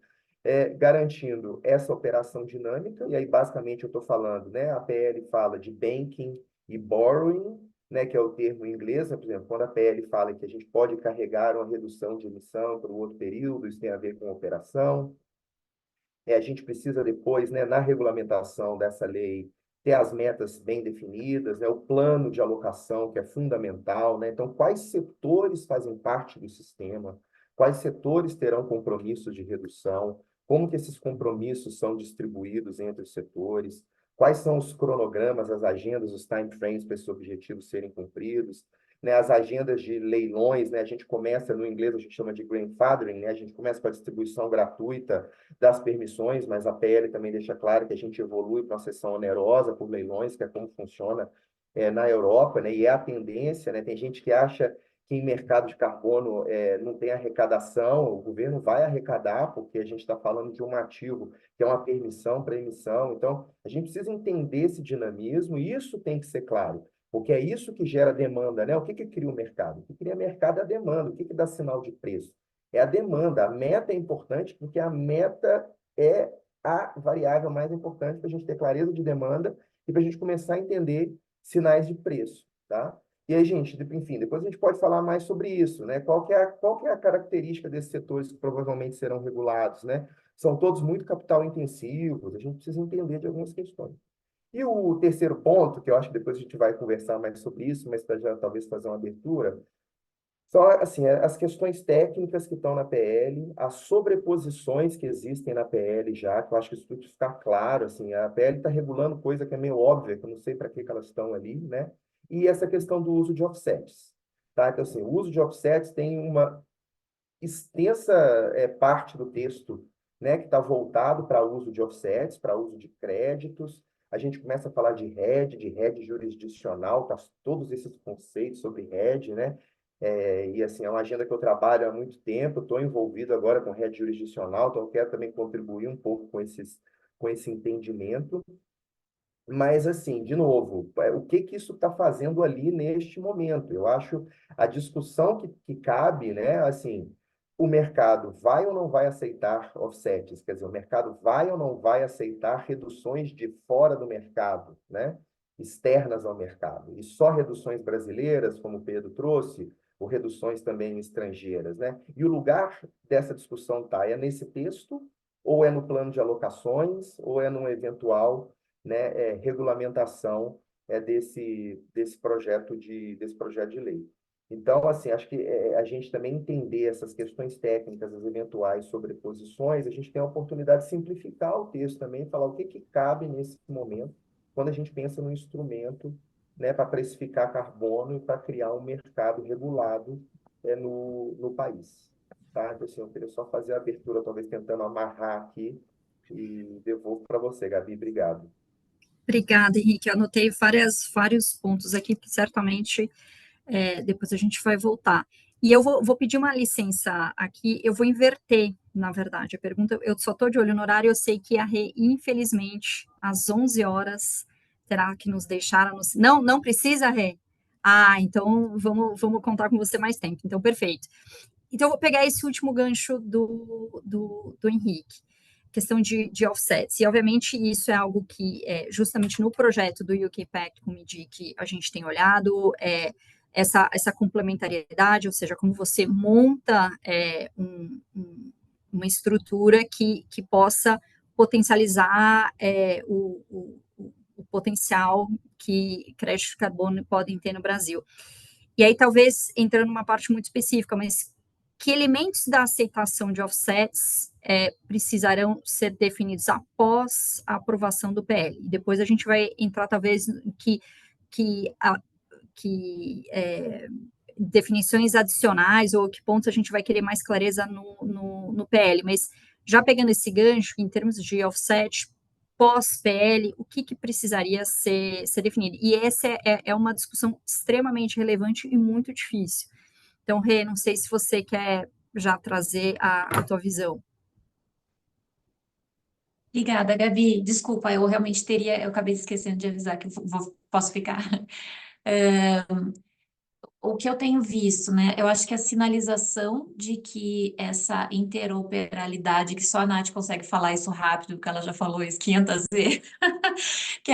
Speaker 7: garantindo essa operação dinâmica, e aí basicamente eu estou falando, né, a PL fala de banking e borrowing, né, que é o termo em inglês, né, por exemplo, quando a PL fala que a gente pode carregar uma redução de emissão para um outro período, isso tem a ver com operação. A gente precisa depois, né, na regulamentação dessa lei, ter as metas bem definidas, né, o plano de alocação, que é fundamental, né? Então, quais setores fazem parte do sistema? Quais setores terão compromissos de redução? Como que esses compromissos são distribuídos entre os setores? quais são os cronogramas, as agendas, os time frames para esses objetivos serem cumpridos, né? As agendas de leilões, né? A gente começa, no inglês a gente chama de grandfathering, né? A gente começa com a distribuição gratuita das permissões, mas a PL também deixa claro que a gente evolui para uma sessão onerosa por leilões, que é como funciona na Europa, né? E é a tendência, né? Tem gente que acha que em mercado de carbono não tem arrecadação, o governo vai arrecadar, porque a gente está falando de um ativo que é uma permissão para emissão. Então, a gente precisa entender esse dinamismo, e isso tem que ser claro, porque é isso que gera demanda, né? O que cria o mercado? O que cria mercado é a demanda. O que dá sinal de preço? É a demanda. A meta é importante, porque a meta é a variável mais importante para a gente ter clareza de demanda e para a gente começar a entender sinais de preço, tá? E aí, gente, enfim, depois a gente pode falar mais sobre isso, né? Qual que é a característica desses setores que provavelmente serão regulados, né? São todos muito capital intensivos, a gente precisa entender de algumas questões. E o terceiro ponto, que eu acho que depois a gente vai conversar mais sobre isso, mas para já talvez fazer uma abertura, são assim, as questões técnicas que estão na PL, as sobreposições que existem na PL já, que eu acho que isso tudo ficar claro, assim, a PL está regulando coisa que é meio óbvia, que eu não sei para que elas estão ali, né? E essa questão do uso de offsets, tá? Então, assim, o uso de offsets tem uma extensa parte do texto, né, que está voltado para uso de offsets, para uso de créditos. A gente começa a falar de rede jurisdicional, tá, todos esses conceitos sobre rede, né? E assim, é uma agenda que eu trabalho há muito tempo, estou envolvido agora com rede jurisdicional, então eu quero também contribuir um pouco com esse entendimento. Mas, assim, de novo, o que isso está fazendo ali neste momento? Eu acho a discussão que cabe, né? Assim, o mercado vai ou não vai aceitar offsets? Quer dizer, o mercado vai ou não vai aceitar reduções de fora do mercado, né? Externas ao mercado. E só reduções brasileiras, como o Pedro trouxe, ou reduções também estrangeiras, né? E o lugar dessa discussão está é nesse texto, ou é no plano de alocações, ou é num eventual, né, regulamentação desse projeto de lei. Então, assim, acho que a gente também entender essas questões técnicas, as eventuais sobreposições, a gente tem a oportunidade de simplificar o texto também, falar o que cabe nesse momento, quando a gente pensa no instrumento, né, para precificar carbono e para criar um mercado regulado no país. Tá? Então, assim, eu queria só fazer a abertura, talvez tentando amarrar aqui, e devolvo para você, Gabi. Obrigado.
Speaker 3: Obrigada, Henrique. Eu anotei vários pontos aqui, que certamente depois a gente vai voltar. E eu vou pedir uma licença aqui, eu vou inverter, na verdade, a pergunta. Eu só estou de olho no horário, eu sei que a Rê, infelizmente, às 11 horas, terá que nos deixar. Não precisa, Rê? Ah, então vamos contar com você mais tempo. Então, perfeito. Então, eu vou pegar esse último gancho do Henrique, questão de offsets. E, obviamente, isso é algo que, justamente no projeto do UK Pact com o MIDIC, a gente tem olhado, essa complementariedade, ou seja, como você monta uma estrutura que possa potencializar o potencial que créditos de carbono podem ter no Brasil. E aí, talvez, entrando numa parte muito específica, mas que elementos da aceitação de offsets precisarão ser definidos após a aprovação do PL? E depois a gente vai entrar, talvez, definições adicionais ou que pontos a gente vai querer mais clareza no PL. Mas, já pegando esse gancho, em termos de offset, pós-PL, o que precisaria ser definido? E essa é uma discussão extremamente relevante e muito difícil. Então, Rê, não sei se você quer já trazer a tua visão.
Speaker 4: Obrigada, Gabi. Desculpa, eu realmente eu acabei esquecendo de avisar que eu posso ficar. O que eu tenho visto, né? Eu acho que a sinalização de que essa interoperabilidade, que só a Nath consegue falar isso rápido, porque ela já falou isso 500 vezes,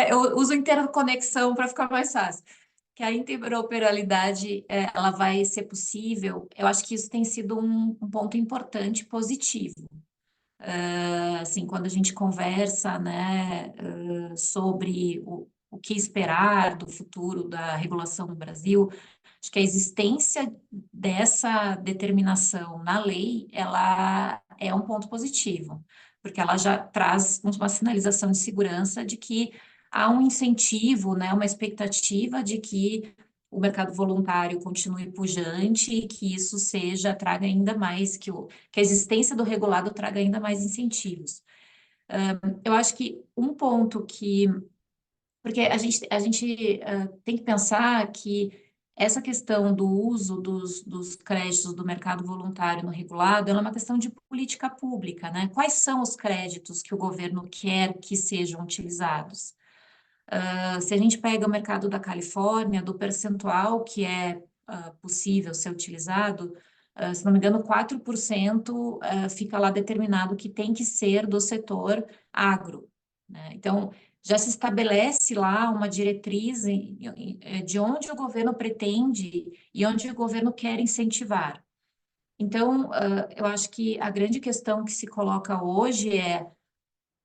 Speaker 4: eu uso interconexão para ficar mais fácil, que a interoperabilidade ela vai ser possível. Eu acho que isso tem sido um ponto importante, positivo. Assim, quando a gente conversa, né, sobre o que esperar do futuro da regulação no Brasil, acho que a existência dessa determinação na lei, ela é um ponto positivo, porque ela já traz uma sinalização de segurança de que há um incentivo, né, uma expectativa de que o mercado voluntário continue pujante e que isso traga ainda mais, que a existência do regulado traga ainda mais incentivos. Eu acho que um ponto porque a gente tem que pensar que essa questão do uso dos créditos do mercado voluntário no regulado, ela é uma questão de política pública, né? Quais são os créditos que o governo quer que sejam utilizados? Se a gente pega o mercado da Califórnia, do percentual que é possível ser utilizado, se não me engano, 4% fica lá determinado que tem que ser do setor agro, né? Então, já se estabelece lá uma diretriz de onde o governo pretende e onde o governo quer incentivar. Então, eu acho que a grande questão que se coloca hoje é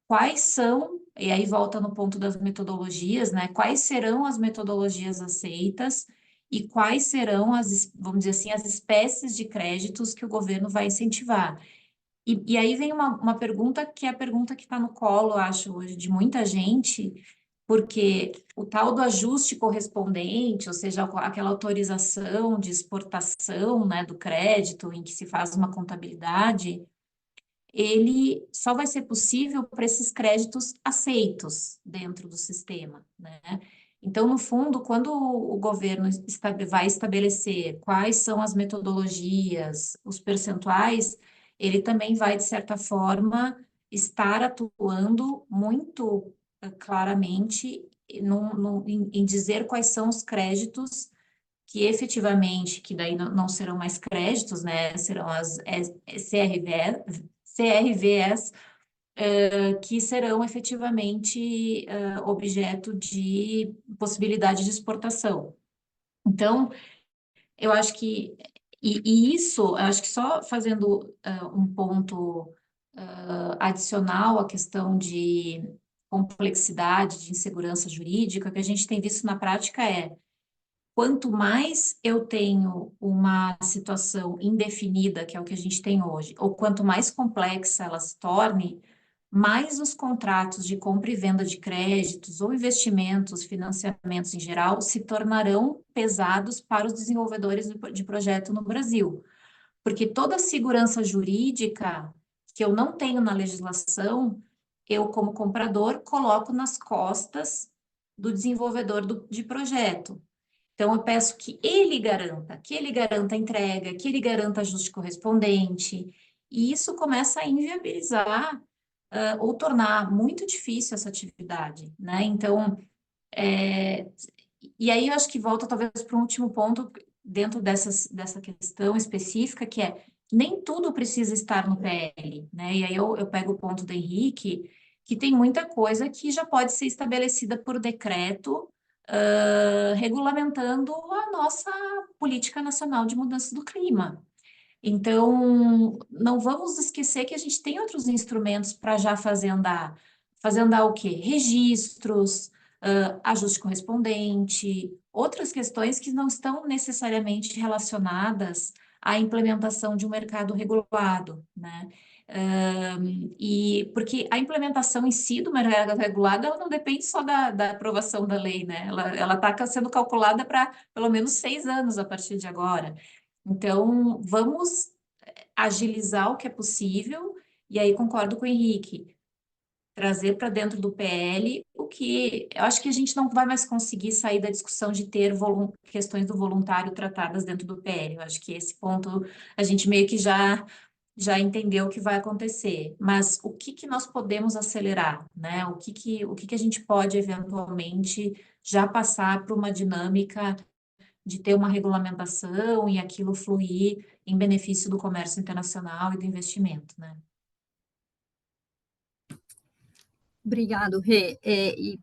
Speaker 4: quais são, e aí volta no ponto das metodologias, né? Quais serão as metodologias aceitas e quais serão vamos dizer assim, as espécies de créditos que o governo vai incentivar. E aí vem uma pergunta que é a pergunta que está no colo, acho, hoje, de muita gente, porque o tal do ajuste correspondente, ou seja, aquela autorização de exportação, né, do crédito, em que se faz uma contabilidade, ele só vai ser possível para esses créditos aceitos dentro do sistema, né? Então, no fundo, quando o governo vai estabelecer quais são as metodologias, os percentuais, ele também vai, de certa forma, estar atuando muito claramente em dizer quais são os créditos que efetivamente, que daí não serão mais créditos, né, serão as CRVs, que serão efetivamente objeto de possibilidade de exportação. Então, eu acho que, e isso, eu acho que só fazendo um ponto adicional à questão de complexidade, de insegurança jurídica, que a gente tem visto na prática quanto mais eu tenho uma situação indefinida, que é o que a gente tem hoje, ou quanto mais complexa ela se torne, mais os contratos de compra e venda de créditos ou investimentos, financiamentos em geral, se tornarão pesados para os desenvolvedores de projeto no Brasil. Porque toda a segurança jurídica que eu não tenho na legislação, eu, como comprador, coloco nas costas do desenvolvedor de projeto. Então, eu peço que ele garanta a entrega, que ele garanta ajuste correspondente, e isso começa a inviabilizar ou tornar muito difícil essa atividade, né? Então, e aí eu acho que volta talvez para um último ponto dentro dessa questão específica, que é nem tudo precisa estar no PL, né? E aí eu pego o ponto do Henrique, que tem muita coisa que já pode ser estabelecida por decreto, regulamentando a nossa política nacional de mudança do clima. Então, não vamos esquecer que a gente tem outros instrumentos para já fazer andar. Fazer andar o quê? Registros, ajuste correspondente, outras questões que não estão necessariamente relacionadas à implementação de um mercado regulado, né? E porque a implementação em si do mercado regulado, ela não depende só da aprovação da lei, né? Ela está sendo calculada para pelo menos 6 anos a partir de agora. Então, vamos agilizar o que é possível, e aí concordo com o Henrique, trazer para dentro do PL o que eu acho que a gente não vai mais conseguir sair da discussão de ter questões do voluntário tratadas dentro do PL. Eu acho que esse ponto a gente meio que já entendeu o que vai acontecer, mas o que nós podemos acelerar, né? O que a gente pode eventualmente já passar para uma dinâmica de ter uma regulamentação e aquilo fluir em benefício do comércio internacional e do investimento, né?
Speaker 3: Obrigado, Rê. E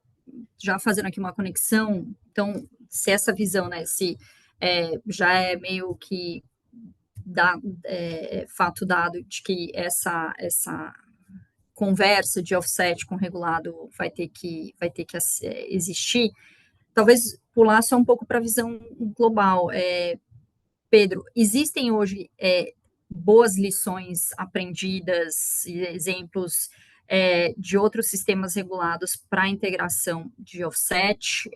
Speaker 3: já fazendo aqui uma conexão, então, se essa visão, né, se já é meio que fato dado de que essa conversa de offset com regulado vai ter que existir, talvez pular só um pouco para a visão global. Pedro, existem hoje boas lições aprendidas, exemplos de outros sistemas regulados para a integração de offset,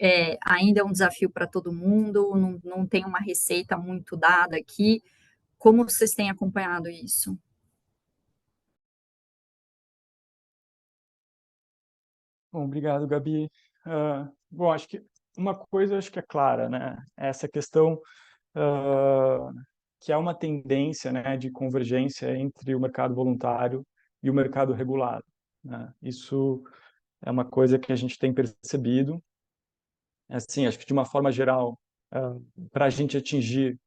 Speaker 3: ainda é um desafio para todo mundo, não tem uma receita muito dada aqui. Como vocês têm acompanhado isso?
Speaker 5: Bom, obrigado, Gabi. Bom, acho que uma coisa acho que é clara, né? Essa questão que é uma tendência, né, de convergência entre o mercado voluntário e o mercado regulado, né? Isso é uma coisa que a gente tem percebido. Assim, acho que de uma forma geral, para a gente atingir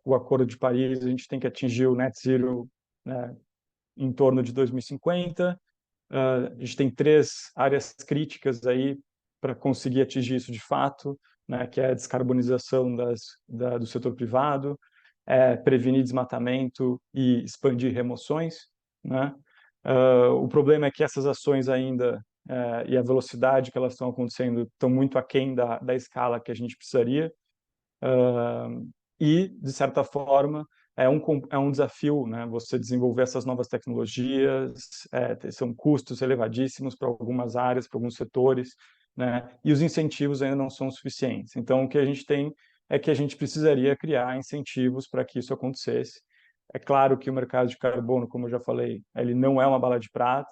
Speaker 5: o Acordo de Paris, a gente tem que atingir o net zero, né, em torno de 2050. A gente tem 3 áreas críticas aí para conseguir atingir isso de fato, né, que é a descarbonização do setor privado, prevenir desmatamento e expandir remoções, né? O problema é que essas ações ainda e a velocidade que elas estão acontecendo estão muito aquém da escala que a gente precisaria. E, de certa forma, é um desafio, né, você desenvolver essas novas tecnologias, são custos elevadíssimos para algumas áreas, para alguns setores, né, e os incentivos ainda não são suficientes. Então, o que a gente tem é que a gente precisaria criar incentivos para que isso acontecesse. É claro que o mercado de carbono, como eu já falei, ele não é uma bala de prata,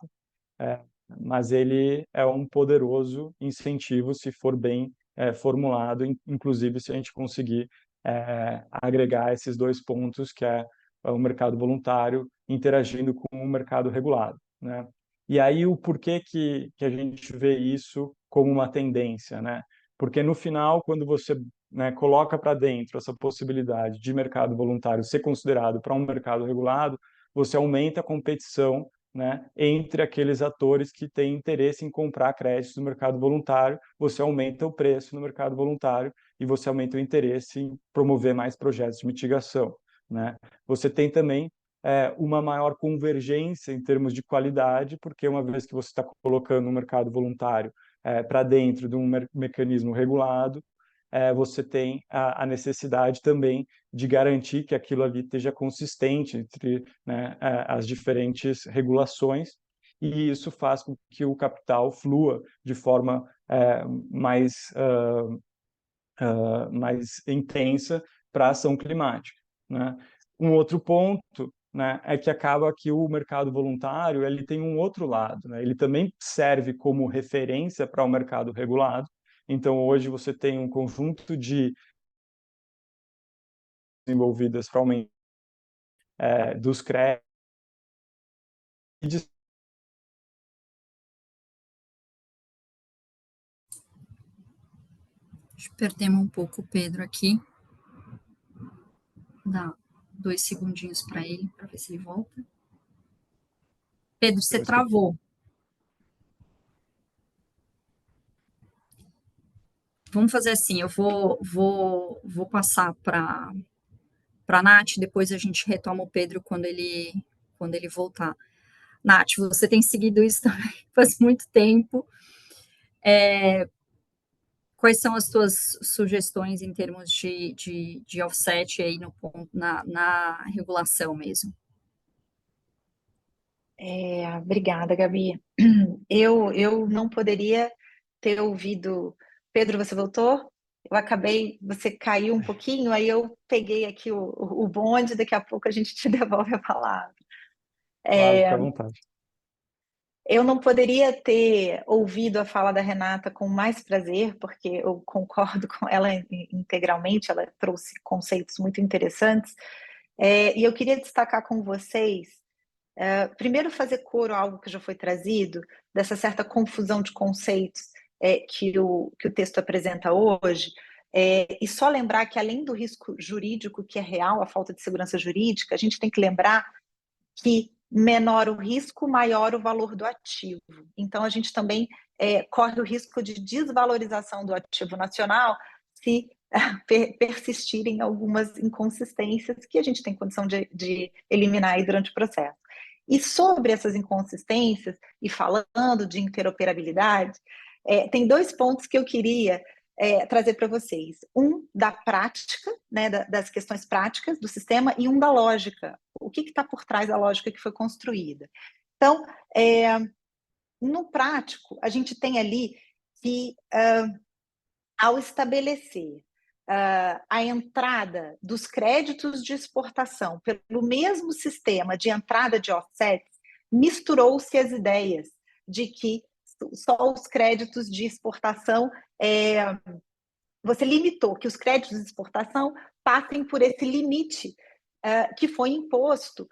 Speaker 5: mas ele é um poderoso incentivo se for bem formulado, inclusive se a gente conseguir agregar esses 2 pontos, que é o mercado voluntário interagindo com o mercado regulado, né? E aí o porquê que a gente vê isso como uma tendência, né? Porque no final, quando você, né, coloca para dentro essa possibilidade de mercado voluntário ser considerado para um mercado regulado, você aumenta a competição, né, entre aqueles atores que têm interesse em comprar créditos no mercado voluntário, você aumenta o preço no mercado voluntário e você aumenta o interesse em promover mais projetos de mitigação, né? Você tem também uma maior convergência em termos de qualidade, porque uma vez que você está colocando o mercado voluntário para dentro de um mecanismo regulado, você tem a necessidade também de garantir que aquilo ali esteja consistente entre, né, as diferentes regulações, e isso faz com que o capital flua de forma mais intensa para a ação climática, né? Um outro ponto, né, é que acaba que o mercado voluntário ele tem um outro lado, né? Ele também serve como referência para o mercado regulado. Então, hoje você tem um conjunto de desenvolvidas para aumentar dos créditos.
Speaker 3: Perdemos um pouco o Pedro aqui. Dá 2 segundinhos para ele, para ver se ele volta. Pedro, você travou. Vamos fazer assim, eu vou passar para a Nath, depois a gente retoma o Pedro quando ele voltar. Nath, você tem seguido isso também faz muito tempo. Quais são as tuas sugestões em termos de offset aí na regulação mesmo?
Speaker 2: Obrigada, Gabi. Eu não poderia ter ouvido... Pedro, você voltou? Você caiu um pouquinho, aí eu peguei aqui o bonde, daqui a pouco a gente te devolve a palavra.
Speaker 5: Claro, fica à vontade.
Speaker 2: Eu não poderia ter ouvido a fala da Renata com mais prazer, porque eu concordo com ela integralmente, ela trouxe conceitos muito interessantes, e eu queria destacar com vocês, primeiro fazer coro a algo que já foi trazido, dessa certa confusão de conceitos que o texto apresenta hoje, e só lembrar que além do risco jurídico que é real, a falta de segurança jurídica, a gente tem que lembrar que menor o risco, maior o valor do ativo. Então, a gente também corre o risco de desvalorização do ativo nacional se persistirem algumas inconsistências que a gente tem condição de eliminar aí durante o processo. E sobre essas inconsistências, e falando de interoperabilidade, tem 2 pontos que eu queria trazer para vocês. Um da prática, né, das questões práticas do sistema, e um da lógica. O que está por trás da lógica que foi construída? Então, no prático, a gente tem ali que, ao estabelecer a entrada dos créditos de exportação pelo mesmo sistema de entrada de offsets, misturou-se as ideias de que só os créditos de exportação, você limitou que os créditos de exportação passem por esse limite que foi imposto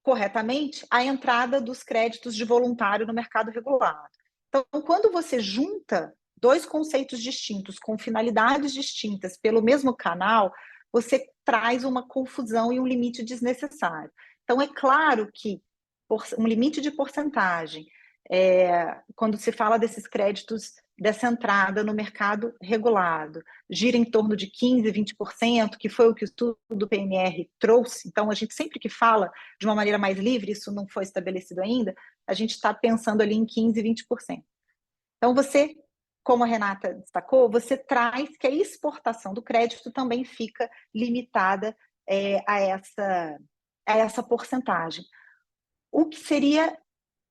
Speaker 2: corretamente à entrada dos créditos de voluntário no mercado regulado. Então, quando você junta dois conceitos distintos com finalidades distintas pelo mesmo canal, você traz uma confusão e um limite desnecessário. Então, é claro que um limite de porcentagem, quando se fala desses créditos dessa entrada no mercado regulado, gira em torno de 15%, 20%, que foi o que o estudo do PNR trouxe. Então, a gente sempre que fala de uma maneira mais livre, isso não foi estabelecido ainda, a gente está pensando ali em 15%, 20%. Então, você, como a Renata destacou, você traz que a exportação do crédito também fica limitada a essa porcentagem. O que seria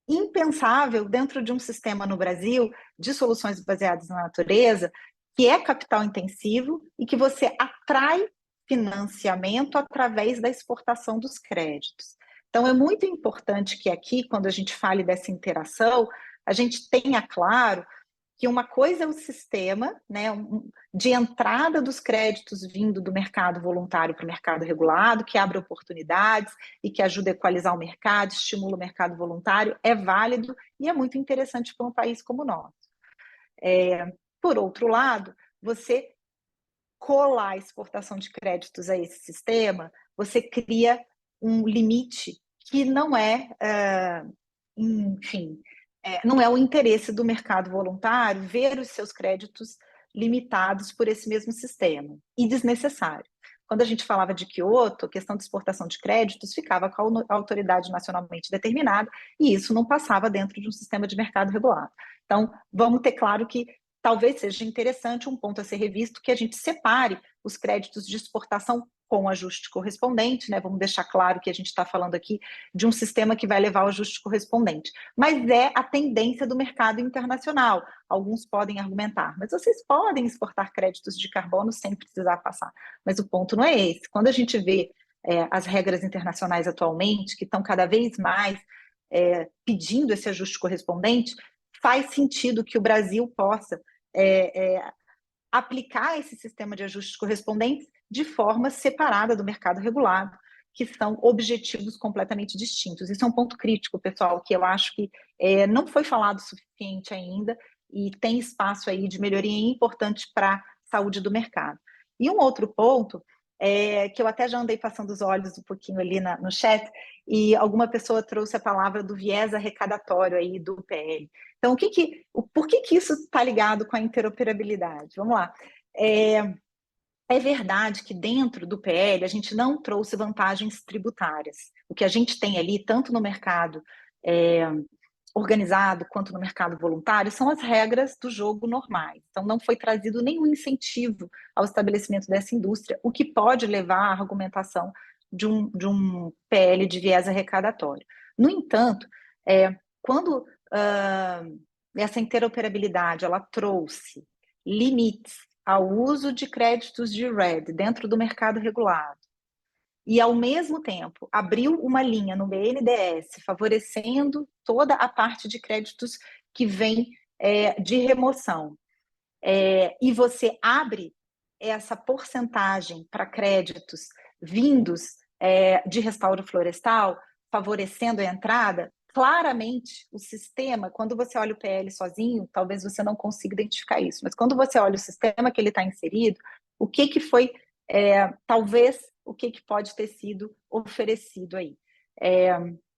Speaker 2: impensável dentro de um sistema no Brasil de soluções baseadas na natureza, que é capital intensivo e que você atrai financiamento através da exportação dos créditos. Então, é muito importante que aqui, quando a gente fale dessa interação, a gente tenha claro que uma coisa é o sistema, né, de entrada dos créditos vindo do mercado voluntário para o mercado regulado, que abre oportunidades e que ajuda a equalizar o mercado, estimula o mercado voluntário, é válido e é muito interessante para um país como o nosso. Por outro lado, você colar a exportação de créditos a esse sistema, você cria um limite que não é, enfim, não é o interesse do mercado voluntário ver os seus créditos limitados por esse mesmo sistema, e desnecessário. Quando a gente falava de Kyoto, a questão de exportação de créditos ficava com a autoridade nacionalmente determinada, e isso não passava dentro de um sistema de mercado regulado. Então, vamos ter claro que talvez seja interessante um ponto a ser revisto, que a gente separe os créditos de exportação com ajuste correspondente, né? Vamos deixar claro que a gente está falando aqui de um sistema que vai levar ao ajuste correspondente. Mas é a tendência do mercado internacional. Alguns podem argumentar, mas vocês podem exportar créditos de carbono sem precisar passar. Mas o ponto não é esse. Quando a gente vê as regras internacionais atualmente, que estão cada vez mais pedindo esse ajuste correspondente, faz sentido que o Brasil possa aplicar esse sistema de ajustes correspondentes de forma separada do mercado regulado, que são objetivos completamente distintos. Isso é um ponto crítico, pessoal, que eu acho que não foi falado o suficiente ainda e tem espaço aí de melhoria importante para a saúde do mercado. E um outro ponto, que eu até já andei passando os olhos um pouquinho ali no chat, e alguma pessoa trouxe a palavra do viés arrecadatório aí do PL. Então, por que isso está ligado com a interoperabilidade? Vamos lá. É verdade que dentro do PL a gente não trouxe vantagens tributárias. O que a gente tem ali, tanto no mercado organizado quanto no mercado voluntário, são as regras do jogo normais. Então, não foi trazido nenhum incentivo ao estabelecimento dessa indústria, o que pode levar à argumentação de um PL de viés arrecadatório. No entanto, quando essa interoperabilidade ela trouxe limites ao uso de créditos de RED dentro do mercado regulado, e, ao mesmo tempo, abriu uma linha no BNDES, favorecendo toda a parte de créditos que vem de remoção, e você abre essa porcentagem para créditos vindos de restauro florestal, favorecendo a entrada, claramente o sistema, quando você olha o PL sozinho, talvez você não consiga identificar isso, mas quando você olha o sistema que ele está inserido, o que foi, talvez, o que pode ter sido oferecido aí?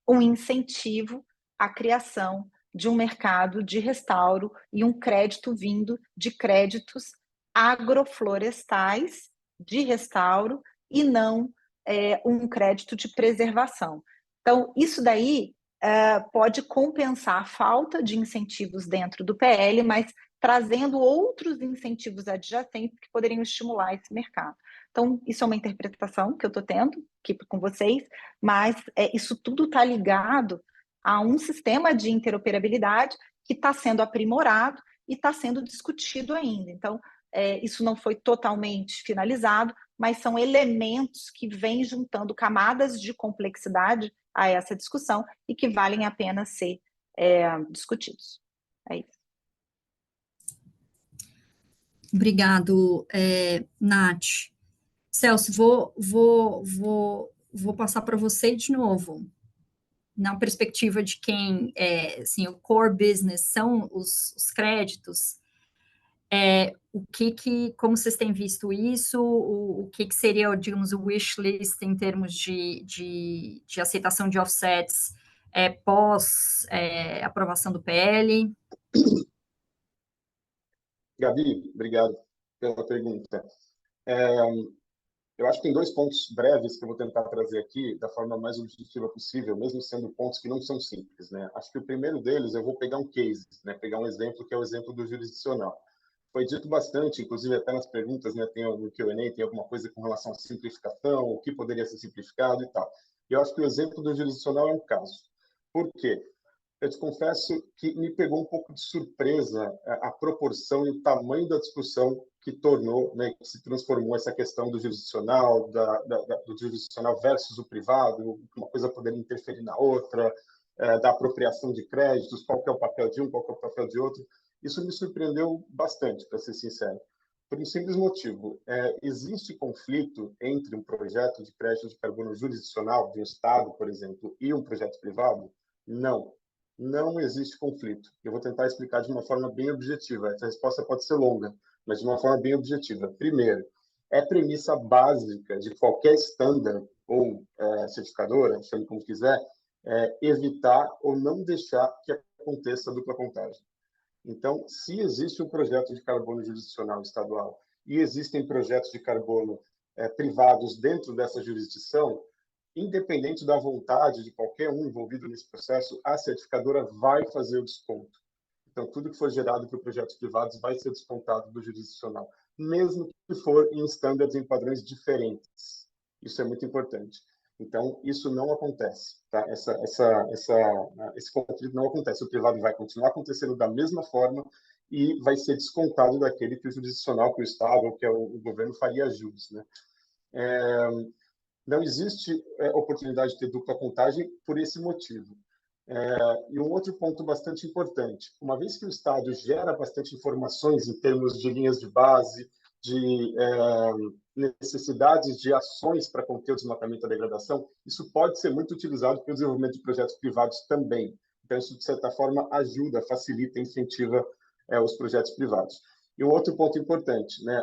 Speaker 2: Um incentivo à criação de um mercado de restauro e um crédito vindo de créditos agroflorestais de restauro e não um crédito de preservação. Então, isso daí pode compensar a falta de incentivos dentro do PL, mas trazendo outros incentivos adjacentes que poderiam estimular esse mercado. Então, isso é uma interpretação que eu estou tendo aqui com vocês, mas isso tudo está ligado há um sistema de interoperabilidade que está sendo aprimorado e está sendo discutido ainda. Então, isso não foi totalmente finalizado, mas são elementos que vêm juntando camadas de complexidade a essa discussão e que valem a pena ser discutidos. É isso.
Speaker 3: Obrigado, Nath. Celso, vou passar para você de novo. Na perspectiva de quem, assim, o core business são os créditos, como vocês têm visto isso, o que seria, digamos, o wish list em termos de aceitação de offsets pós aprovação do PL?
Speaker 6: Gabi, obrigado pela pergunta. Eu acho que tem 2 pontos breves que eu vou tentar trazer aqui da forma mais objetiva possível, mesmo sendo pontos que não são simples, né? Acho que o primeiro deles, eu vou pegar um case, né? Pegar um exemplo que é o exemplo do jurisdicional. Foi dito bastante, inclusive até nas perguntas, né? Tem no Q&A, tem alguma coisa com relação à simplificação, o que poderia ser simplificado e tal. E eu acho que o exemplo do jurisdicional é um caso. Por quê? Eu te confesso que me pegou um pouco de surpresa a proporção e o tamanho da discussão que tornou, né, que se transformou essa questão do jurisdicional, do jurisdicional versus o privado, uma coisa poderia interferir na outra, da apropriação de créditos, qual que é o papel de um, qual que é o papel de outro. Isso me surpreendeu bastante, para ser sincero, por um simples motivo. Existe conflito entre um projeto de crédito de carbono jurisdicional de um Estado, por exemplo, e um projeto privado? Não. Não existe conflito. Eu vou tentar explicar de uma forma bem objetiva. Essa resposta pode ser longa, mas de uma forma bem objetiva. Primeiro, é premissa básica de qualquer standard ou certificadora, chame como quiser, evitar ou não deixar que aconteça a dupla contagem. Então, se existe um projeto de carbono jurisdicional estadual e existem projetos de carbono privados dentro dessa jurisdição, independente da vontade de qualquer um envolvido nesse processo, a certificadora vai fazer o desconto. Então, tudo que for gerado por projetos privados vai ser descontado do jurisdicional, mesmo que for em estándares, em padrões diferentes. Isso é muito importante. Então, isso não acontece. Tá? Esse conflito não acontece. O privado vai continuar acontecendo da mesma forma e vai ser descontado daquele que o jurisdicional, que o Estado ou que o governo faria jus, né? Não existe oportunidade de ter dupla contagem por esse motivo. E um outro ponto bastante importante, uma vez que o Estado gera bastante informações em termos de linhas de base, de necessidades de ações para conter o desmatamento e a degradação, isso pode ser muito utilizado para o desenvolvimento de projetos privados também. Então, isso, de certa forma, ajuda, facilita, incentiva os projetos privados. E um outro ponto importante, né?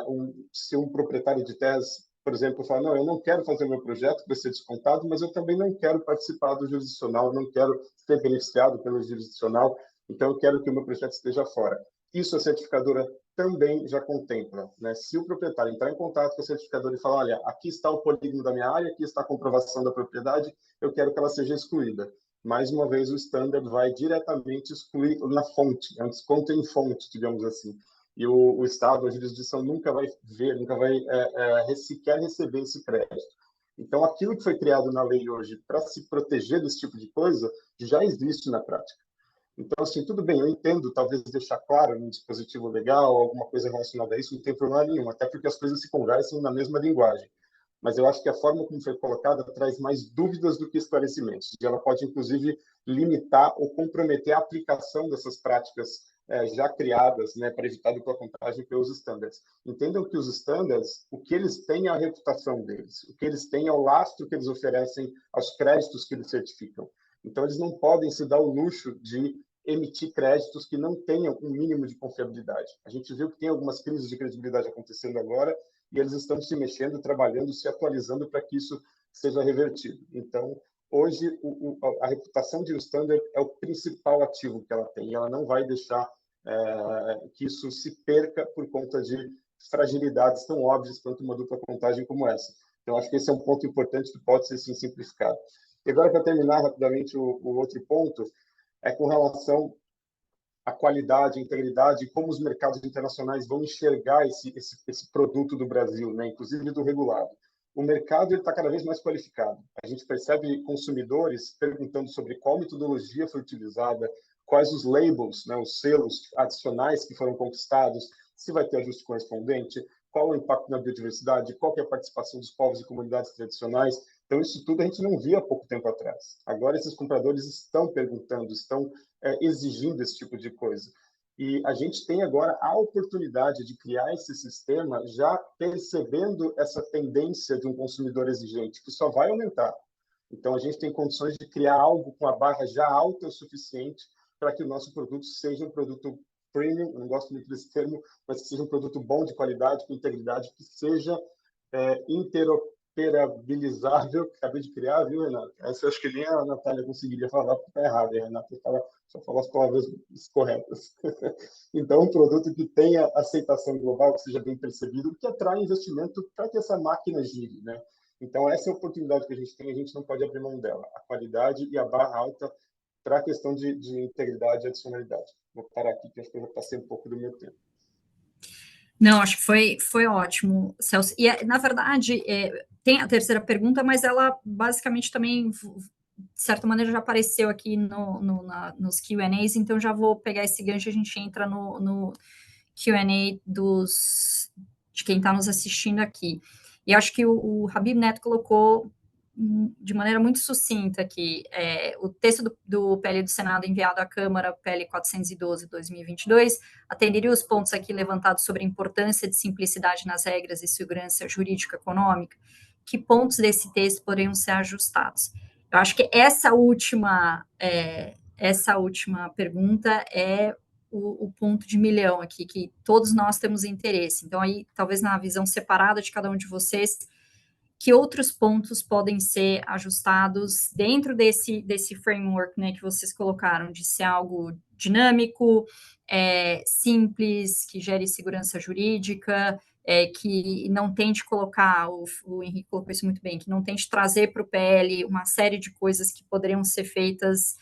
Speaker 6: Se um proprietário de terras, por exemplo, fala, não, eu não quero fazer meu projeto para ser descontado, mas eu também não quero participar do jurisdicional, não quero ser beneficiado pelo jurisdicional, então eu quero que o meu projeto esteja fora. Isso a certificadora também já contempla, né? Se o proprietário entrar em contato com a certificadora e falar, olha, aqui está o polígono da minha área, aqui está a comprovação da propriedade, eu quero que ela seja excluída. Mais uma vez, o standard vai diretamente excluir na fonte, é um desconto em fonte, digamos assim. E o Estado, a jurisdição, nunca vai ver, nunca vai sequer receber esse crédito. Então, aquilo que foi criado na lei hoje para se proteger desse tipo de coisa já existe na prática. Então, assim, tudo bem, eu entendo, talvez deixar claro no dispositivo legal, alguma coisa relacionada a isso, não tem problema nenhum, até porque as coisas se conversam na mesma linguagem. Mas eu acho que a forma como foi colocada traz mais dúvidas do que esclarecimentos. E ela pode, inclusive, limitar ou comprometer a aplicação dessas práticas já criadas, né, para evitar dupla contagem pelos estándares. Entendam que os estándares, o que eles têm é a reputação deles, o que eles têm é o lastro que eles oferecem aos créditos que eles certificam. Então, eles não podem se dar o luxo de emitir créditos que não tenham um mínimo de confiabilidade. A gente viu que tem algumas crises de credibilidade acontecendo agora e eles estão se mexendo, trabalhando, se atualizando para que isso seja revertido. Então, hoje, a reputação de um standard é o principal ativo que ela tem. E ela não vai deixar que isso se perca por conta de fragilidades tão óbvias quanto uma dupla contagem como essa. Então, acho que esse é um ponto importante que pode ser, sim, simplificado. E agora, para terminar rapidamente o outro ponto, é com relação à qualidade, à integridade, como os mercados internacionais vão enxergar esse produto do Brasil, né, inclusive do regulado. o mercado está cada vez mais qualificado. A gente percebe consumidores perguntando sobre qual metodologia foi utilizada, quais os labels, né, os selos adicionais que foram conquistados, se vai ter ajuste correspondente, qual o impacto na biodiversidade, qual que é a participação dos povos e comunidades tradicionais. Então, isso tudo a gente não via há pouco tempo atrás. Agora, esses compradores estão perguntando, estão exigindo esse tipo de coisa. E a gente tem agora a oportunidade de criar esse sistema já percebendo essa tendência de um consumidor exigente, que só vai aumentar. Então, a gente tem condições de criar algo com a barra já alta o suficiente para que o nosso produto seja um produto premium, não gosto muito desse termo, mas que seja um produto bom, de qualidade, com integridade, que seja interoperabilizável. Acabei de criar, viu, Renata? Essa eu acho que nem a Natália conseguiria falar, porque está errado. A Renata só falou as palavras corretas. Então, um produto que tenha aceitação global, que seja bem percebido, que atrai investimento para que essa máquina gire, né? Então, essa é a oportunidade que a gente tem, a gente não pode abrir mão dela. A qualidade e a barra alta para a questão de integridade e adicionalidade. Vou parar aqui, que acho que eu já passei um pouco do meu tempo.
Speaker 3: Não, acho que foi ótimo, Celso. E, na verdade, tem a terceira pergunta, mas ela basicamente também, de certa maneira, já apareceu aqui nos Q&As, então já vou pegar esse gancho e a gente entra no Q&A de quem está nos assistindo aqui. E acho que o Habib Neto colocou de maneira muito sucinta aqui, o texto do PL do Senado enviado à Câmara, PL 412/2022, atenderia os pontos aqui levantados sobre a importância de simplicidade nas regras e segurança jurídico-econômica. Que pontos desse texto poderiam ser ajustados? Eu acho que essa última pergunta é o ponto de milhão aqui, que todos nós temos interesse. Então, aí, talvez na visão separada de cada um de vocês, que outros pontos podem ser ajustados dentro desse framework, né, que vocês colocaram, de ser algo dinâmico, simples, que gere segurança jurídica, que não tente colocar, o Henrique colocou isso muito bem, que não tente trazer para o PL uma série de coisas que poderiam ser feitas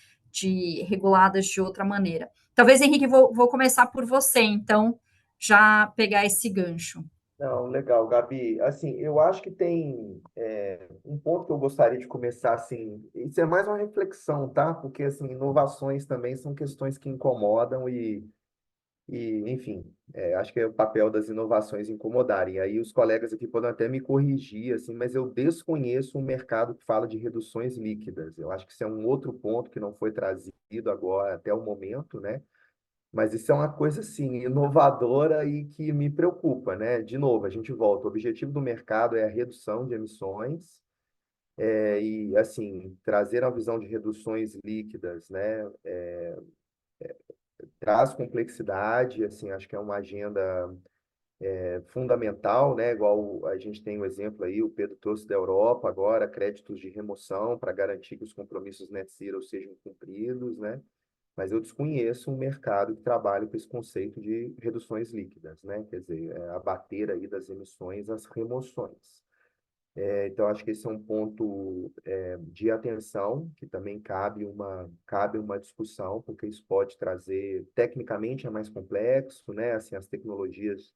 Speaker 3: reguladas de outra maneira. Talvez, Henrique, vou começar por você, então, já pegar esse gancho.
Speaker 7: Não, legal, Gabi. Assim, eu acho que tem um ponto que eu gostaria de começar, assim, isso é mais uma reflexão, tá? Porque, assim, inovações também são questões que incomodam enfim, acho que é o papel das inovações incomodarem. Aí os colegas aqui podem até me corrigir, assim, mas eu desconheço um mercado que fala de reduções líquidas. Eu acho que isso é um outro ponto que não foi trazido agora até o momento, né? Mas isso é uma coisa, assim, inovadora e que me preocupa, né? De novo, a gente volta. O objetivo do mercado é a redução de emissões e, assim, trazer uma visão de reduções líquidas, né? Traz complexidade, assim, acho que é uma agenda fundamental, né? Igual a gente tem o exemplo aí, o Pedro trouxe da Europa agora, créditos de remoção para garantir que os compromissos net zero sejam cumpridos, né? Mas eu desconheço um mercado que trabalhe com esse conceito de reduções líquidas, né? Quer dizer, abater aí das emissões as remoções. Então, acho que esse é um ponto de atenção, que também cabe uma discussão, porque isso pode trazer, tecnicamente é mais complexo, né? Assim, as tecnologias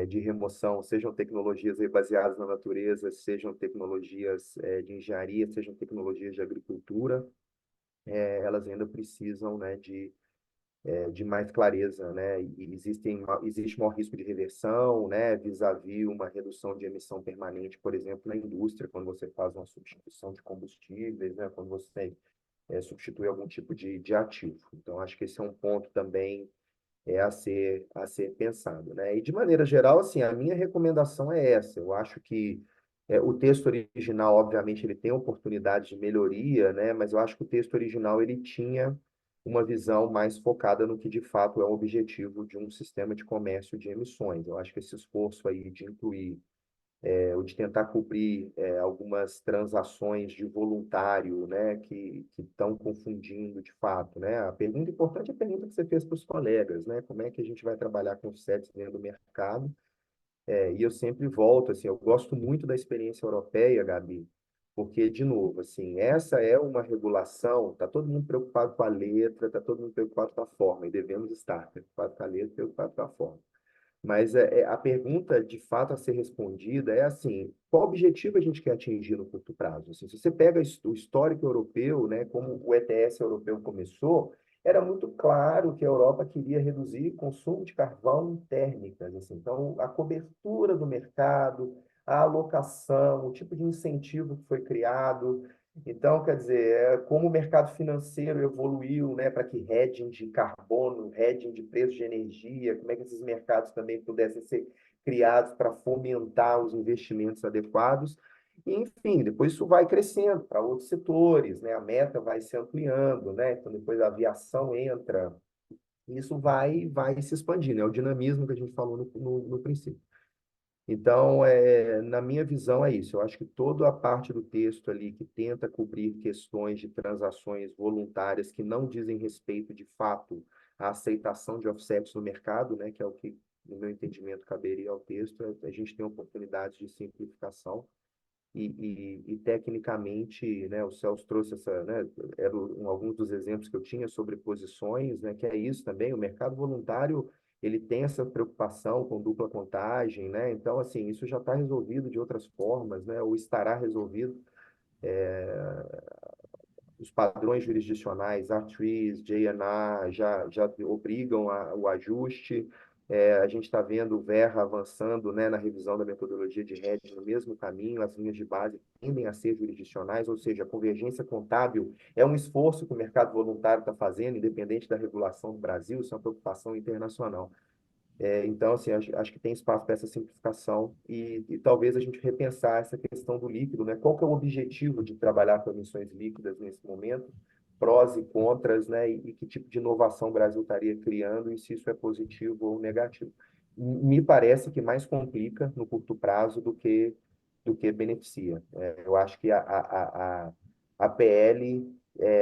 Speaker 7: de remoção, sejam tecnologias aí baseadas na natureza, sejam tecnologias de engenharia, sejam tecnologias de agricultura, elas ainda precisam, né, de mais clareza, né? E existe maior risco de reversão, né, vis-à-vis uma redução de emissão permanente, por exemplo, na indústria, quando você faz uma substituição de combustíveis, né, quando você substitui algum tipo de ativo. Então, acho que esse é um ponto também a ser pensado, né? E de maneira geral, assim, a minha recomendação é essa. Eu acho que o texto original, obviamente, ele tem oportunidade de melhoria, né? Mas eu acho que o texto original ele tinha uma visão mais focada no que de fato é o objetivo de um sistema de comércio de emissões. Eu acho que esse esforço aí de incluir ou de tentar cobrir algumas transações de voluntário, né, que estão confundindo de fato, né? A pergunta importante é a pergunta que você fez para os colegas, né? Como é que a gente vai trabalhar com sets dentro do mercado? E eu sempre volto, assim, eu gosto muito da experiência europeia, Gabi, porque, de novo, assim, essa é uma regulação, está todo mundo preocupado com a letra, está todo mundo preocupado com a forma, e devemos estar preocupados com a letra, preocupados com a forma. Mas a pergunta, de fato, a ser respondida é assim, qual objetivo a gente quer atingir no curto prazo? Assim, se você pega o histórico europeu, né, como o ETS europeu começou, era muito claro que a Europa queria reduzir o consumo de carvão em térmicas. Assim. Então, a cobertura do mercado, a alocação, o tipo de incentivo que foi criado, então, quer dizer, como o mercado financeiro evoluiu, né, para que hedging de carbono, hedging de preço de energia, como é que esses mercados também pudessem ser criados para fomentar os investimentos adequados. E, enfim, depois isso vai crescendo para outros setores, né, a meta vai se ampliando, né, então depois a aviação entra, e isso vai se expandindo, é o dinamismo que a gente falou no princípio. Então, na minha visão, é isso. Eu acho que toda a parte do texto ali que tenta cobrir questões de transações voluntárias que não dizem respeito, de fato, à aceitação de offsets no mercado, né, que é o que, no meu entendimento, caberia ao texto, a gente tem oportunidades de simplificação. E tecnicamente, né, o Celso trouxe essa, né, alguns dos exemplos que eu tinha sobre posições, né, que é isso também, o mercado voluntário, ele tem essa preocupação com dupla contagem, né, então, assim, isso já está resolvido de outras formas, né, ou estará resolvido, os padrões jurisdicionais, R3, JNA, já obrigam o ajuste. A gente está vendo o Verra avançando, né, na revisão da metodologia de hedge no mesmo caminho, as linhas de base tendem a ser jurisdicionais, ou seja, a convergência contábil é um esforço que o mercado voluntário está fazendo, independente da regulação do Brasil, isso é uma preocupação internacional. Então, assim, acho que tem espaço para essa simplificação e talvez a gente repensar essa questão do líquido, né? Qual que é o objetivo de trabalhar com emissões líquidas nesse momento? Prós e contras, né? E que tipo de inovação o Brasil estaria criando e se isso é positivo ou negativo. Me parece que mais complica no curto prazo do que beneficia. Eu acho que a PL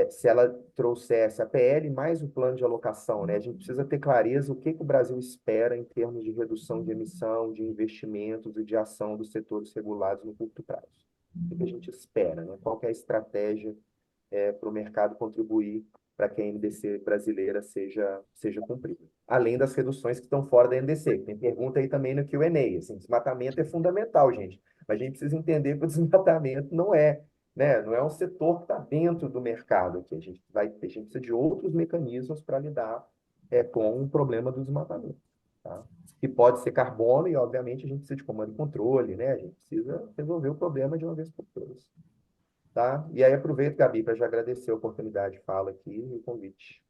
Speaker 7: se ela trouxesse a PL mais o plano de alocação, né? A gente precisa ter clareza o que o Brasil espera em termos de redução de emissão, de investimentos e de ação dos setores regulados no curto prazo. O que a gente espera, né? Qual que é a estratégia para o mercado contribuir para que a NDC brasileira seja cumprida. Além das reduções que estão fora da NDC. Tem pergunta aí também no Q&A. Assim, desmatamento é fundamental, gente. Mas a gente precisa entender que o desmatamento não é, né? Não é um setor que está dentro do mercado aqui. A gente precisa de outros mecanismos para lidar com o problema do desmatamento. Tá? Que pode ser carbono e, obviamente, a gente precisa de comando e controle, né? A gente precisa resolver o problema de uma vez por todas. Tá? E aí aproveito, Gabi, para já agradecer a oportunidade de fala aqui e o convite.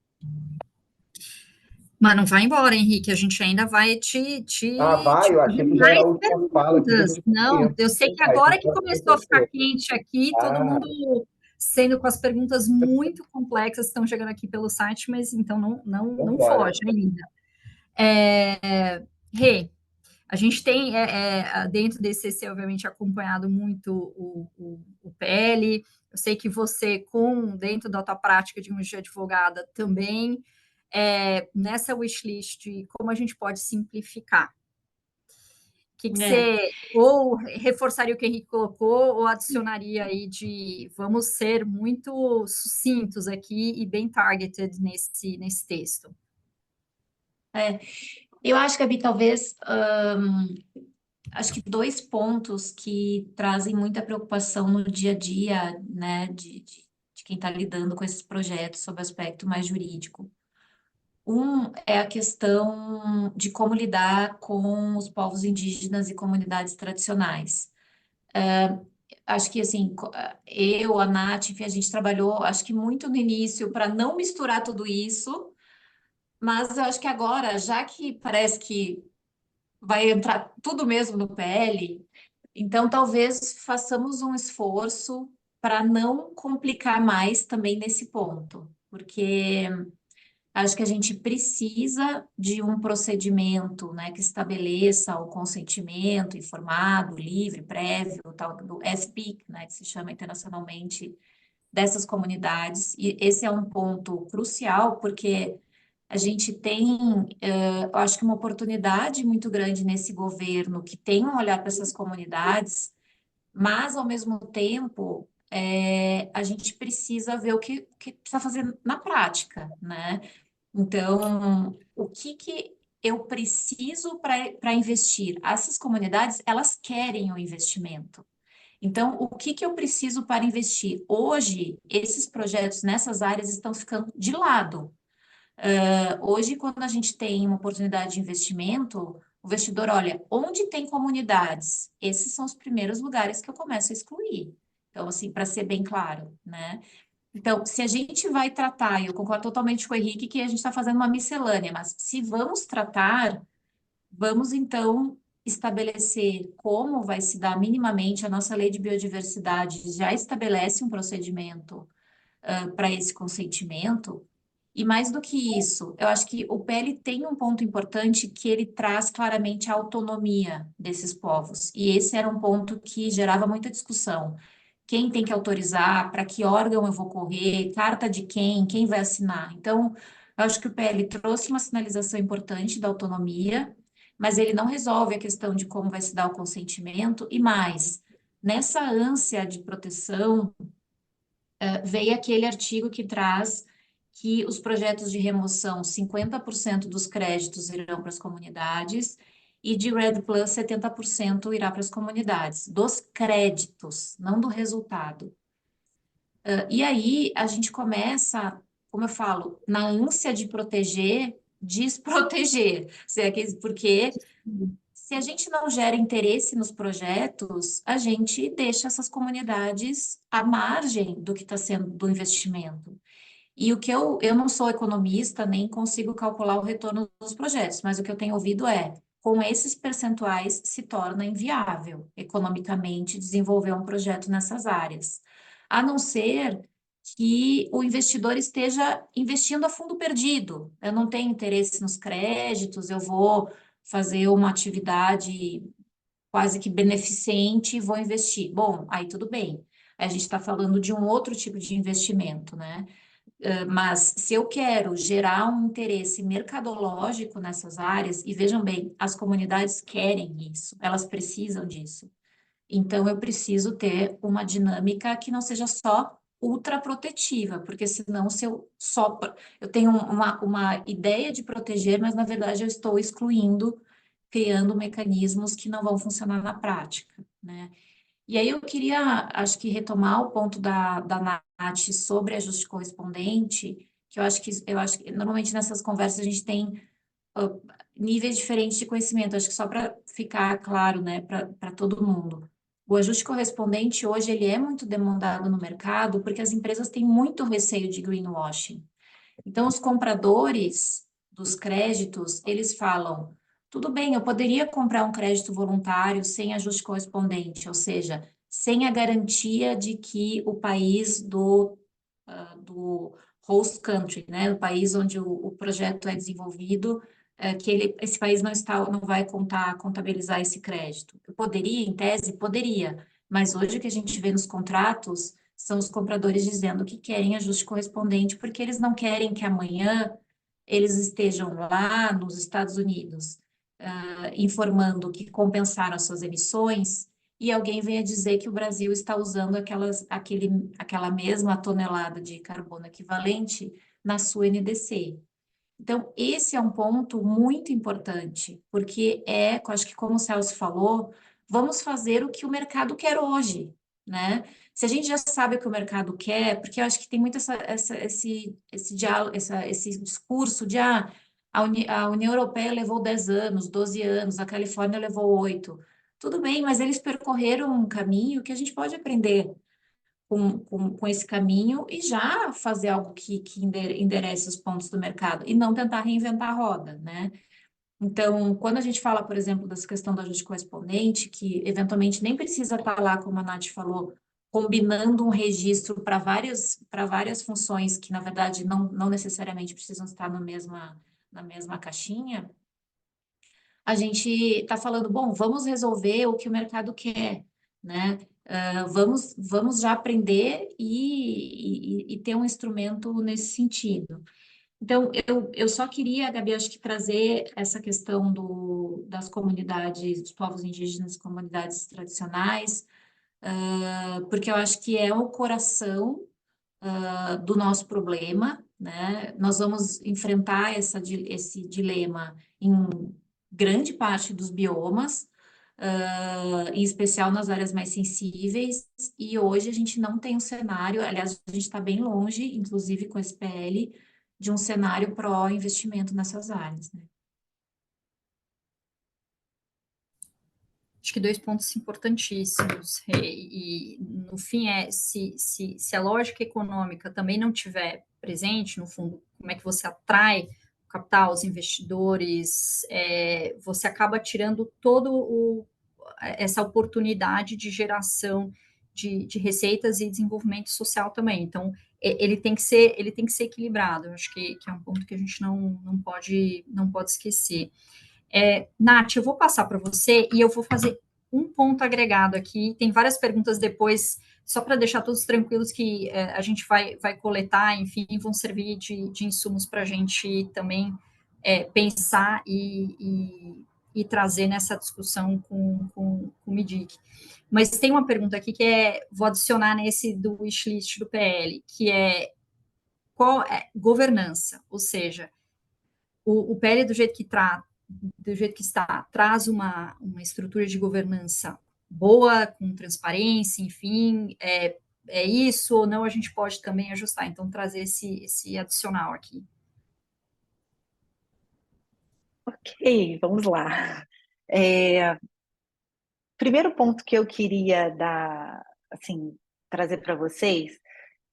Speaker 3: Mas não vai embora, Henrique, a gente ainda vai te
Speaker 7: Vai, eu achei
Speaker 3: pedir
Speaker 7: que já era
Speaker 3: mais
Speaker 7: a última fala aqui, a
Speaker 3: perguntas.
Speaker 7: gente tem
Speaker 3: Não,
Speaker 7: tempo.
Speaker 3: eu sei que
Speaker 7: Vai,
Speaker 3: agora
Speaker 7: então
Speaker 3: que
Speaker 7: pode ser
Speaker 3: começou a ficar
Speaker 7: você.
Speaker 3: quente aqui, todo mundo sendo com as perguntas muito complexas que estão chegando aqui pelo site, mas então não
Speaker 7: Vambora.
Speaker 3: foge ainda. Rê, a gente tem, dentro desse CC, obviamente, acompanhado muito o PL. Eu sei que você, dentro da tua prática de advogada, também, nessa wishlist, como a gente pode simplificar? O que você, ou reforçaria o que o Henrique colocou, ou adicionaria aí de vamos ser muito sucintos aqui e bem targeted nesse texto?
Speaker 4: Eu acho, Gabi, talvez, acho que 2 pontos que trazem muita preocupação no dia a dia, né, de quem está lidando com esses projetos sob aspecto mais jurídico. Um é a questão de como lidar com os povos indígenas e comunidades tradicionais. Acho que, assim, eu, a Nath, enfim, a gente trabalhou, acho que muito no início para não misturar tudo isso, mas eu acho que agora, já que parece que vai entrar tudo mesmo no PL, então talvez façamos um esforço para não complicar mais também nesse ponto, porque acho que a gente precisa de um procedimento, né, que estabeleça o consentimento informado, livre, prévio, tal do FPIC, né, que se chama internacionalmente dessas comunidades. E esse é um ponto crucial, porque a gente tem, eu acho que uma oportunidade muito grande nesse governo que tem um olhar para essas comunidades, mas, ao mesmo tempo, a gente precisa ver o que precisa fazer na prática, né? Então, o que eu preciso para investir? Essas comunidades, elas querem o investimento. Então, o que eu preciso para investir? Hoje, esses projetos nessas áreas estão ficando de lado. Hoje, quando a gente tem uma oportunidade de investimento, o investidor olha, onde tem comunidades? Esses são os primeiros lugares que eu começo a excluir. Então, assim, para ser bem claro, né? Então, se a gente vai tratar, e eu concordo totalmente com o Henrique que a gente está fazendo uma miscelânea, mas se vamos tratar, vamos então estabelecer como vai se dar minimamente a nossa lei de biodiversidade, já estabelece um procedimento para esse consentimento. E mais do que isso, eu acho que o PL tem um ponto importante que ele traz claramente a autonomia desses povos. E esse era um ponto que gerava muita discussão. Quem tem que autorizar, para que órgão eu vou correr, carta de quem vai assinar. Então, eu acho que o PL trouxe uma sinalização importante da autonomia, mas ele não resolve a questão de como vai se dar o consentimento, e mais, nessa ânsia de proteção, veio aquele artigo que traz que os projetos de remoção, 50% dos créditos irão para as comunidades, e de REDD+, 70% irá para as comunidades, dos créditos, não do resultado. E aí a gente começa, como eu falo, na ânsia de proteger, desproteger, porque se a gente não gera interesse nos projetos, a gente deixa essas comunidades à margem do que está sendo do investimento. E o que eu não sou economista, nem consigo calcular o retorno dos projetos, mas o que eu tenho ouvido é, com esses percentuais se torna inviável economicamente desenvolver um projeto nessas áreas, a não ser que o investidor esteja investindo a fundo perdido. Eu não tenho interesse nos créditos, eu vou fazer uma atividade quase que beneficente e vou investir. Bom, aí tudo bem. A gente está falando de um outro tipo de investimento, né? Mas se eu quero gerar um interesse mercadológico nessas áreas, e vejam bem, as comunidades querem isso, elas precisam disso. Então, eu preciso ter uma dinâmica que não seja só ultra protetiva, porque senão se eu só... Eu tenho uma ideia de proteger, mas na verdade eu estou excluindo, criando mecanismos que não vão funcionar na prática, né? E aí eu queria, acho que retomar o ponto da Nath sobre ajuste correspondente, que eu acho que normalmente nessas conversas a gente tem níveis diferentes de conhecimento, acho que só para ficar claro, né, para todo mundo. O ajuste correspondente hoje ele é muito demandado no mercado porque as empresas têm muito receio de greenwashing. Então, os compradores dos créditos, eles falam, tudo bem, eu poderia comprar um crédito voluntário sem ajuste correspondente, ou seja, sem a garantia de que o país do host country, né, o país onde o projeto é desenvolvido, esse país não vai contabilizar esse crédito. Eu poderia, em tese, poderia, mas hoje o que a gente vê nos contratos são os compradores dizendo que querem ajuste correspondente porque eles não querem que amanhã eles estejam lá nos Estados Unidos informando que compensaram as suas emissões e alguém venha dizer que o Brasil está usando aquela mesma tonelada de carbono equivalente na sua NDC. Então, esse é um ponto muito importante, porque acho que como o Celso falou, vamos fazer o que o mercado quer hoje, né? Se a gente já sabe o que o mercado quer, porque eu acho que tem muito esse diálogo, esse discurso de a União Europeia levou 10 anos, 12 anos, a Califórnia levou 8. Tudo bem, mas eles percorreram um caminho que a gente pode aprender com esse caminho e já fazer algo que enderece os pontos do mercado e não tentar reinventar a roda, né? Então, quando a gente fala, por exemplo, dessa questão do ajuste correspondente, que eventualmente nem precisa estar lá, como a Nath falou, combinando um registro para várias funções que, na verdade, não necessariamente precisam estar na mesma caixinha, a gente está falando, bom, vamos resolver o que o mercado quer, né? Vamos já aprender e ter um instrumento nesse sentido. Então, eu só queria, Gabi, acho que trazer essa questão das comunidades, dos povos indígenas, comunidades tradicionais, porque eu acho que é o coração do nosso problema, né? Nós vamos enfrentar esse dilema em grande parte dos biomas, em especial nas áreas mais sensíveis, e hoje a gente não tem um cenário, aliás, a gente está bem longe, inclusive com esse PL, de um cenário pró-investimento nessas áreas, né?
Speaker 3: Acho que 2 pontos importantíssimos, e no fim se a lógica econômica também não tiver presente, no fundo, como é que você atrai o capital, os investidores, você acaba tirando essa oportunidade de geração de receitas e desenvolvimento social também. Então, ele tem que ser equilibrado. Eu acho que é um ponto que a gente não pode esquecer. Nath, eu vou passar para você e eu vou fazer um ponto agregado aqui. Tem várias perguntas depois, só para deixar todos tranquilos que a gente vai coletar, enfim, vão servir de insumos para a gente também pensar e trazer nessa discussão com o MIDIC. Mas tem uma pergunta aqui que vou adicionar nesse do wishlist do PL, que é qual é governança, ou seja, o PL do jeito que está, traz uma estrutura de governança boa, com transparência, enfim, é isso ou não, a gente pode também ajustar, então trazer esse adicional aqui.
Speaker 2: Ok, vamos lá. Primeiro ponto que eu queria trazer para vocês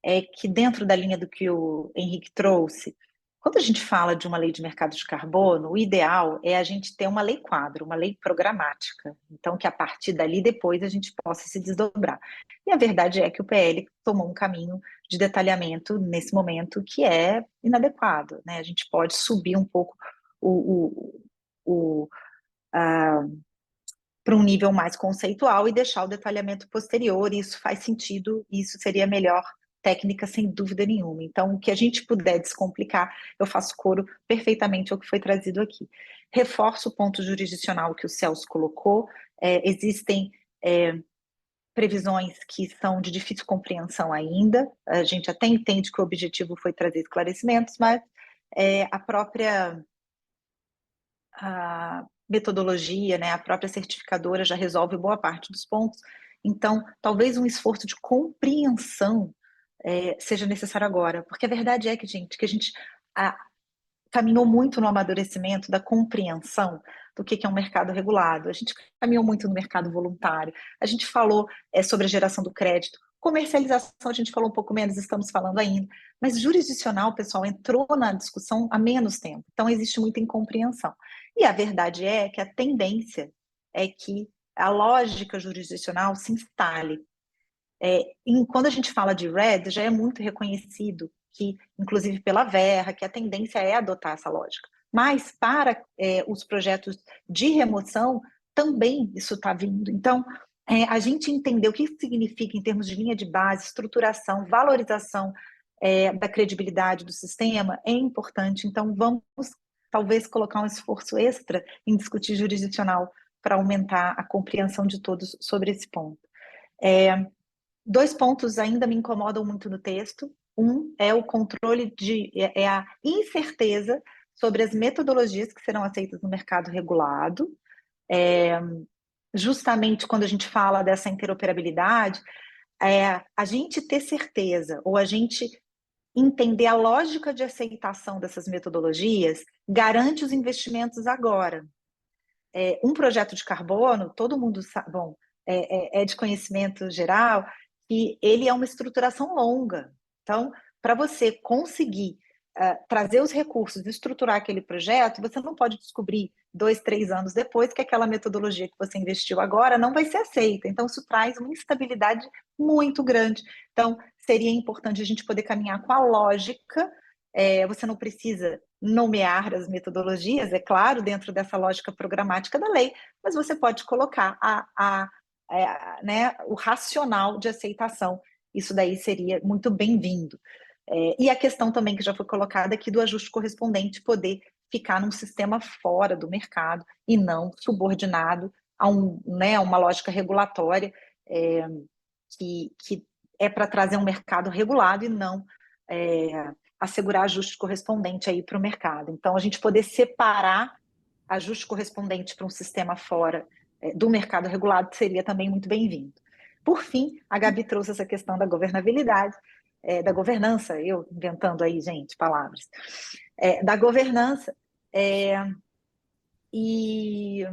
Speaker 2: é que dentro da linha do que o Henrique trouxe, quando a gente fala de uma lei de mercado de carbono, o ideal é a gente ter uma lei quadro, uma lei programática. Então, que a partir dali depois a gente possa se desdobrar. E a verdade é que o PL tomou um caminho de detalhamento nesse momento que é inadequado, né? A gente pode subir um pouco para um nível mais conceitual e deixar o detalhamento posterior, e isso faz sentido, e isso seria a melhor técnica, sem dúvida nenhuma. Então, o que a gente puder descomplicar, eu faço coro perfeitamente ao que foi trazido aqui. Reforço o ponto jurisdicional que o Celso colocou, existem previsões que são de difícil compreensão ainda, a gente até entende que o objetivo foi trazer esclarecimentos, mas a própria metodologia, né, a própria certificadora já resolve boa parte dos pontos, então talvez um esforço de compreensão seja necessário agora, porque a verdade é que a gente caminhou muito no amadurecimento da compreensão do que é um mercado regulado, a gente caminhou muito no mercado voluntário, a gente falou sobre a geração do crédito, comercialização a gente falou um pouco menos, estamos falando ainda, mas jurisdicional, pessoal, entrou na discussão há menos tempo, então existe muita incompreensão. E a verdade é que a tendência é que a lógica jurisdicional se instale. Quando a gente fala de RED, já é muito reconhecido que, inclusive pela Verra, que a tendência é adotar essa lógica. Mas para os projetos de remoção, também isso está vindo. Então, a gente entender o que significa em termos de linha de base, estruturação, valorização da credibilidade do sistema é importante. Então, vamos talvez colocar um esforço extra em discutir jurisdicional para aumentar a compreensão de todos sobre esse ponto. 2 pontos ainda me incomodam muito no texto. Um é o controle a incerteza sobre as metodologias que serão aceitas no mercado regulado. Justamente quando a gente fala dessa interoperabilidade, a gente ter certeza ou a gente entender a lógica de aceitação dessas metodologias garante os investimentos agora. Um projeto de carbono, todo mundo sabe, bom, é de conhecimento geral, que ele é uma estruturação longa. Então, para você conseguir trazer os recursos, estruturar aquele projeto, você não pode descobrir 2, 3 anos depois que aquela metodologia que você investiu agora não vai ser aceita. Então, isso traz uma instabilidade muito grande. Então, seria importante a gente poder caminhar com a lógica. Você não precisa nomear as metodologias, é claro, dentro dessa lógica programática da lei, mas você pode colocar o racional de aceitação. Isso daí seria muito bem-vindo. E a questão também que já foi colocada aqui do ajuste correspondente poder ficar num sistema fora do mercado e não subordinado a uma lógica regulatória que é para trazer um mercado regulado e não assegurar ajuste correspondente aí para o mercado. Então, a gente poder separar ajuste correspondente para um sistema fora do mercado regulado seria também muito bem-vindo. Por fim, a Gabi trouxe essa questão da governabilidade, da governança, eu inventando aí, gente, palavras, da governança, e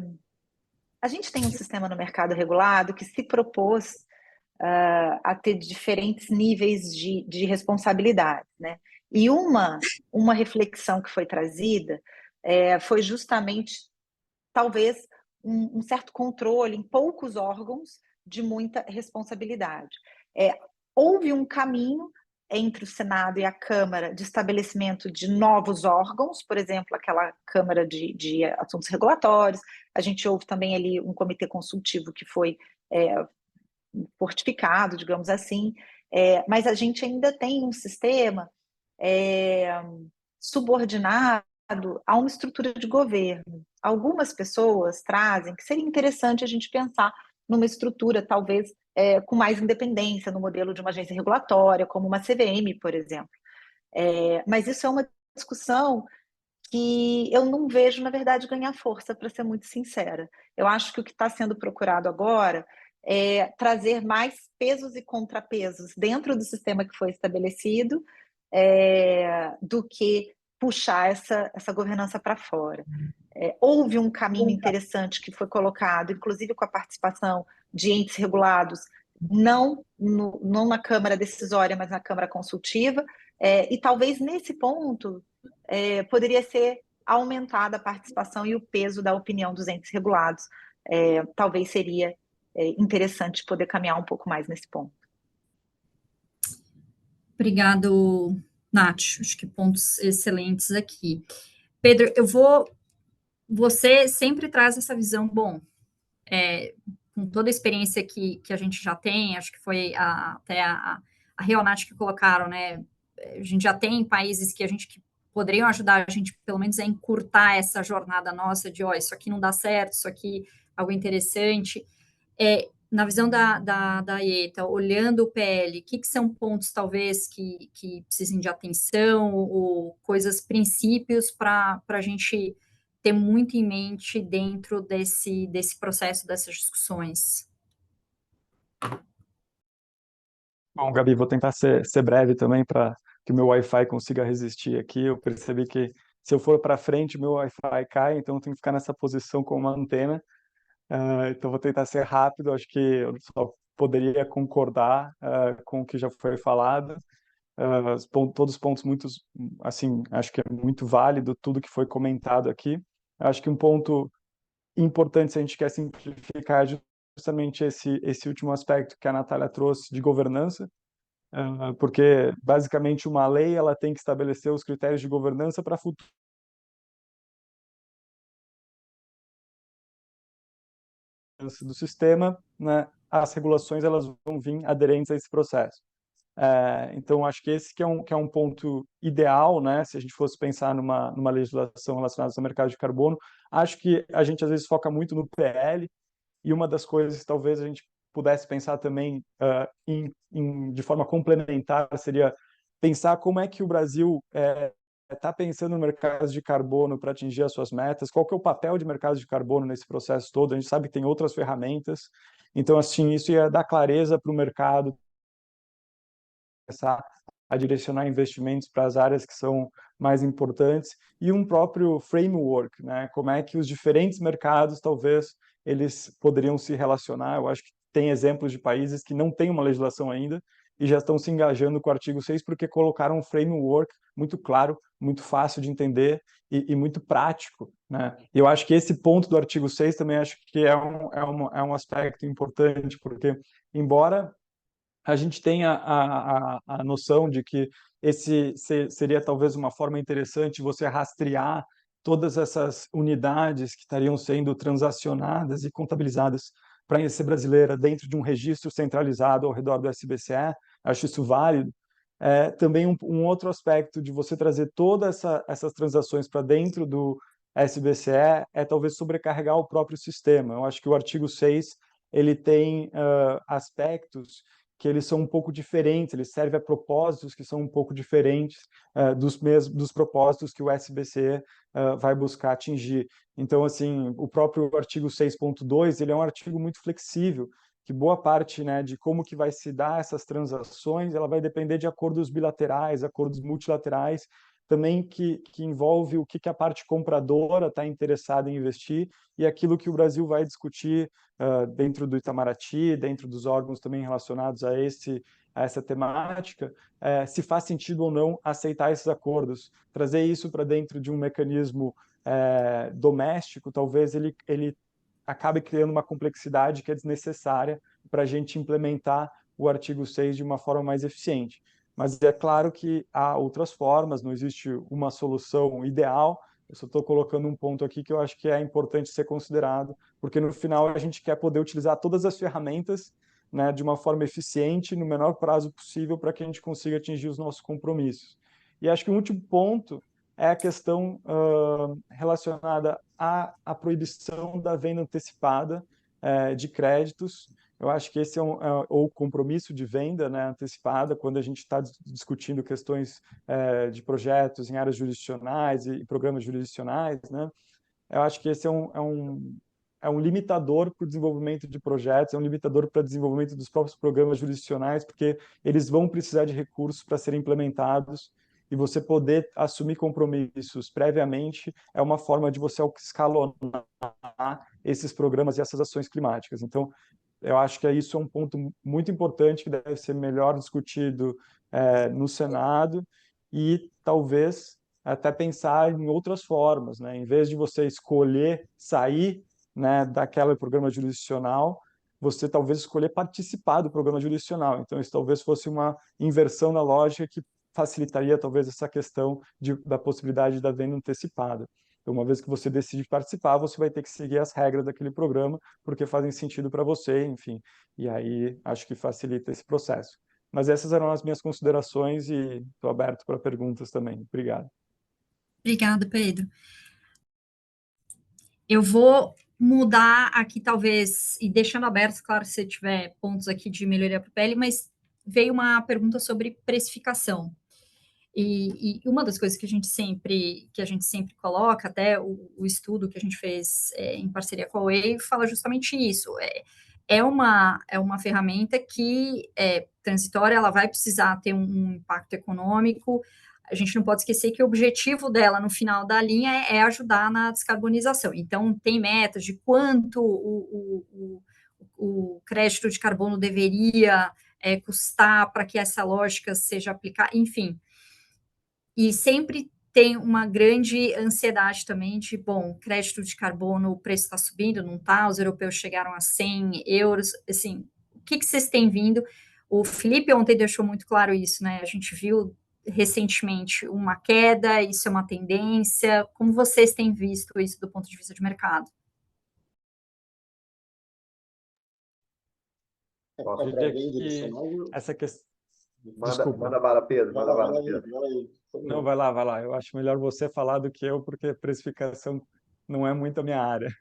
Speaker 2: a gente tem um sistema no mercado regulado que se propôs a ter diferentes níveis de responsabilidade, né? E uma reflexão que foi trazida foi justamente, talvez, um certo controle em poucos órgãos de muita responsabilidade. Houve um caminho entre o Senado e a Câmara de estabelecimento de novos órgãos, por exemplo, aquela Câmara de Assuntos Regulatórios. A gente houve também ali um comitê consultivo que foi fortificado, digamos assim, mas a gente ainda tem um sistema subordinado a uma estrutura de governo. Algumas pessoas trazem que seria interessante a gente pensar numa estrutura, talvez, com mais independência, no modelo de uma agência regulatória, como uma CVM, por exemplo. Mas isso é uma discussão que eu não vejo, na verdade, ganhar força, para ser muito sincera. Eu acho que o que está sendo procurado agora é trazer mais pesos e contrapesos dentro do sistema que foi estabelecido, do que puxar essa governança para fora. Houve um caminho interessante que foi colocado, inclusive com a participação de entes regulados, não na Câmara decisória, mas na Câmara consultiva, e talvez nesse ponto poderia ser aumentada a participação e o peso da opinião dos entes regulados. Talvez seria interessante poder caminhar um pouco mais nesse ponto.
Speaker 3: Obrigado, Nath. Acho que pontos excelentes aqui. Pedro, você sempre traz essa visão, com toda a experiência que a gente já tem, acho que foi até a Reonat que colocaram, né? A gente já tem países que poderiam ajudar a gente, pelo menos, a encurtar essa jornada nossa de, isso aqui não dá certo, isso aqui é algo interessante. Na visão da IETA, olhando o PL, o que são pontos, talvez, que precisem de atenção, ou princípios para a gente ter muito em mente dentro desse processo, dessas discussões?
Speaker 5: Bom, Gabi, vou tentar ser breve também para que o meu Wi-Fi consiga resistir aqui. Eu percebi que se eu for para frente, meu Wi-Fi cai, então eu tenho que ficar nessa posição com uma antena. Então vou tentar ser rápido. Acho que eu só poderia concordar com o que já foi falado. Todos os pontos muito, assim, acho que é muito válido tudo que foi comentado aqui. Acho que um ponto importante, se a gente quer simplificar, é justamente esse último aspecto que a Natália trouxe de governança, porque basicamente uma lei ela tem que estabelecer os critérios de governança para futuro do sistema, né? As regulações elas vão vir aderentes a esse processo. Então acho que esse que é um ponto ideal, né? Se a gente fosse pensar numa legislação relacionada ao mercado de carbono, acho que a gente às vezes foca muito no PL, e uma das coisas que talvez a gente pudesse pensar também de forma complementar seria pensar como é que o Brasil está pensando no mercado de carbono para atingir as suas metas, qual que é o papel de mercado de carbono nesse processo todo. A gente sabe que tem outras ferramentas, então assim, isso ia dar clareza para o mercado, começar a direcionar investimentos para as áreas que são mais importantes, e um próprio framework, né? Como é que os diferentes mercados, talvez, eles poderiam se relacionar. Eu acho que tem exemplos de países que não têm uma legislação ainda e já estão se engajando com o artigo 6 porque colocaram um framework muito claro, muito fácil de entender e muito prático, né? E eu acho que esse ponto do artigo 6 também acho que é um aspecto importante, porque, embora a gente tenha a noção de que esse seria talvez uma forma interessante você rastrear todas essas unidades que estariam sendo transacionadas e contabilizadas para a EC brasileira dentro de um registro centralizado ao redor do SBCE, acho isso válido. Também um outro aspecto de você trazer todas essas transações para dentro do SBCE é talvez sobrecarregar o próprio sistema. Eu acho que o artigo 6 ele tem aspectos que eles são um pouco diferentes, eles servem a propósitos que são um pouco diferentes dos propósitos que o SBC vai buscar atingir. Então, assim, o próprio artigo 6.2, ele é um artigo muito flexível, que boa parte, né, de como que vai se dar essas transações, ela vai depender de acordos bilaterais, acordos multilaterais, também que envolve o que a parte compradora está interessada em investir e aquilo que o Brasil vai discutir dentro do Itamaraty, dentro dos órgãos também relacionados a essa temática, se faz sentido ou não aceitar esses acordos. Trazer isso para dentro de um mecanismo doméstico, talvez ele acabe criando uma complexidade que é desnecessária para a gente implementar o artigo 6 de uma forma mais eficiente. Mas é claro que há outras formas, não existe uma solução ideal. Eu só estou colocando um ponto aqui que eu acho que é importante ser considerado, porque no final a gente quer poder utilizar todas as ferramentas, né, de uma forma eficiente, no menor prazo possível, para que a gente consiga atingir os nossos compromissos. E acho que o último ponto é a questão relacionada à proibição da venda antecipada de créditos. Eu acho que esse é ou compromisso de venda, né, antecipada, quando a gente está discutindo questões de projetos em áreas jurisdicionais e programas jurisdicionais, né? Eu acho que esse é um limitador para o desenvolvimento de projetos, é um limitador para o desenvolvimento dos próprios programas jurisdicionais, porque eles vão precisar de recursos para serem implementados, e você poder assumir compromissos previamente é uma forma de você escalonar esses programas e essas ações climáticas. Então, eu acho que isso é um ponto muito importante que deve ser melhor discutido no Senado e talvez até pensar em outras formas, né? Em vez de você escolher sair, né, daquele programa jurisdicional, você talvez escolher participar do programa jurisdicional. Então, isso talvez fosse uma inversão na lógica que facilitaria talvez essa questão da possibilidade da venda antecipada. Então, uma vez que você decide participar, você vai ter que seguir as regras daquele programa, porque fazem sentido para você, enfim. E aí, acho que facilita esse processo. Mas essas eram as minhas considerações e estou aberto para perguntas também. Obrigado.
Speaker 3: Obrigada, Pedro. Eu vou mudar aqui, talvez, e deixando aberto, claro, se tiver pontos aqui de melhoria para a PL, mas veio uma pergunta sobre precificação. E uma das coisas que a gente sempre coloca, até o estudo que a gente fez em parceria com a Wave, fala justamente isso. É uma ferramenta que é transitória, ela vai precisar ter um impacto econômico. A gente não pode esquecer que o objetivo dela, no final da linha, é ajudar na descarbonização. Então, tem metas de quanto o crédito de carbono deveria custar para que essa lógica seja aplicada, enfim. E sempre tem uma grande ansiedade também de, bom, crédito de carbono, o preço está subindo, não está? Os europeus chegaram a 100 euros, assim, o que vocês têm vindo? O Felipe ontem deixou muito claro isso, né? A gente viu recentemente uma queda, isso é uma tendência. Como vocês têm visto isso do ponto de vista de mercado?
Speaker 7: Posso?
Speaker 5: Essa questão...
Speaker 7: Manda bala, Pedro. Manda bala, Pedro.
Speaker 5: Não, vai lá. Eu acho melhor você falar do que eu, porque precificação não é muito a minha área.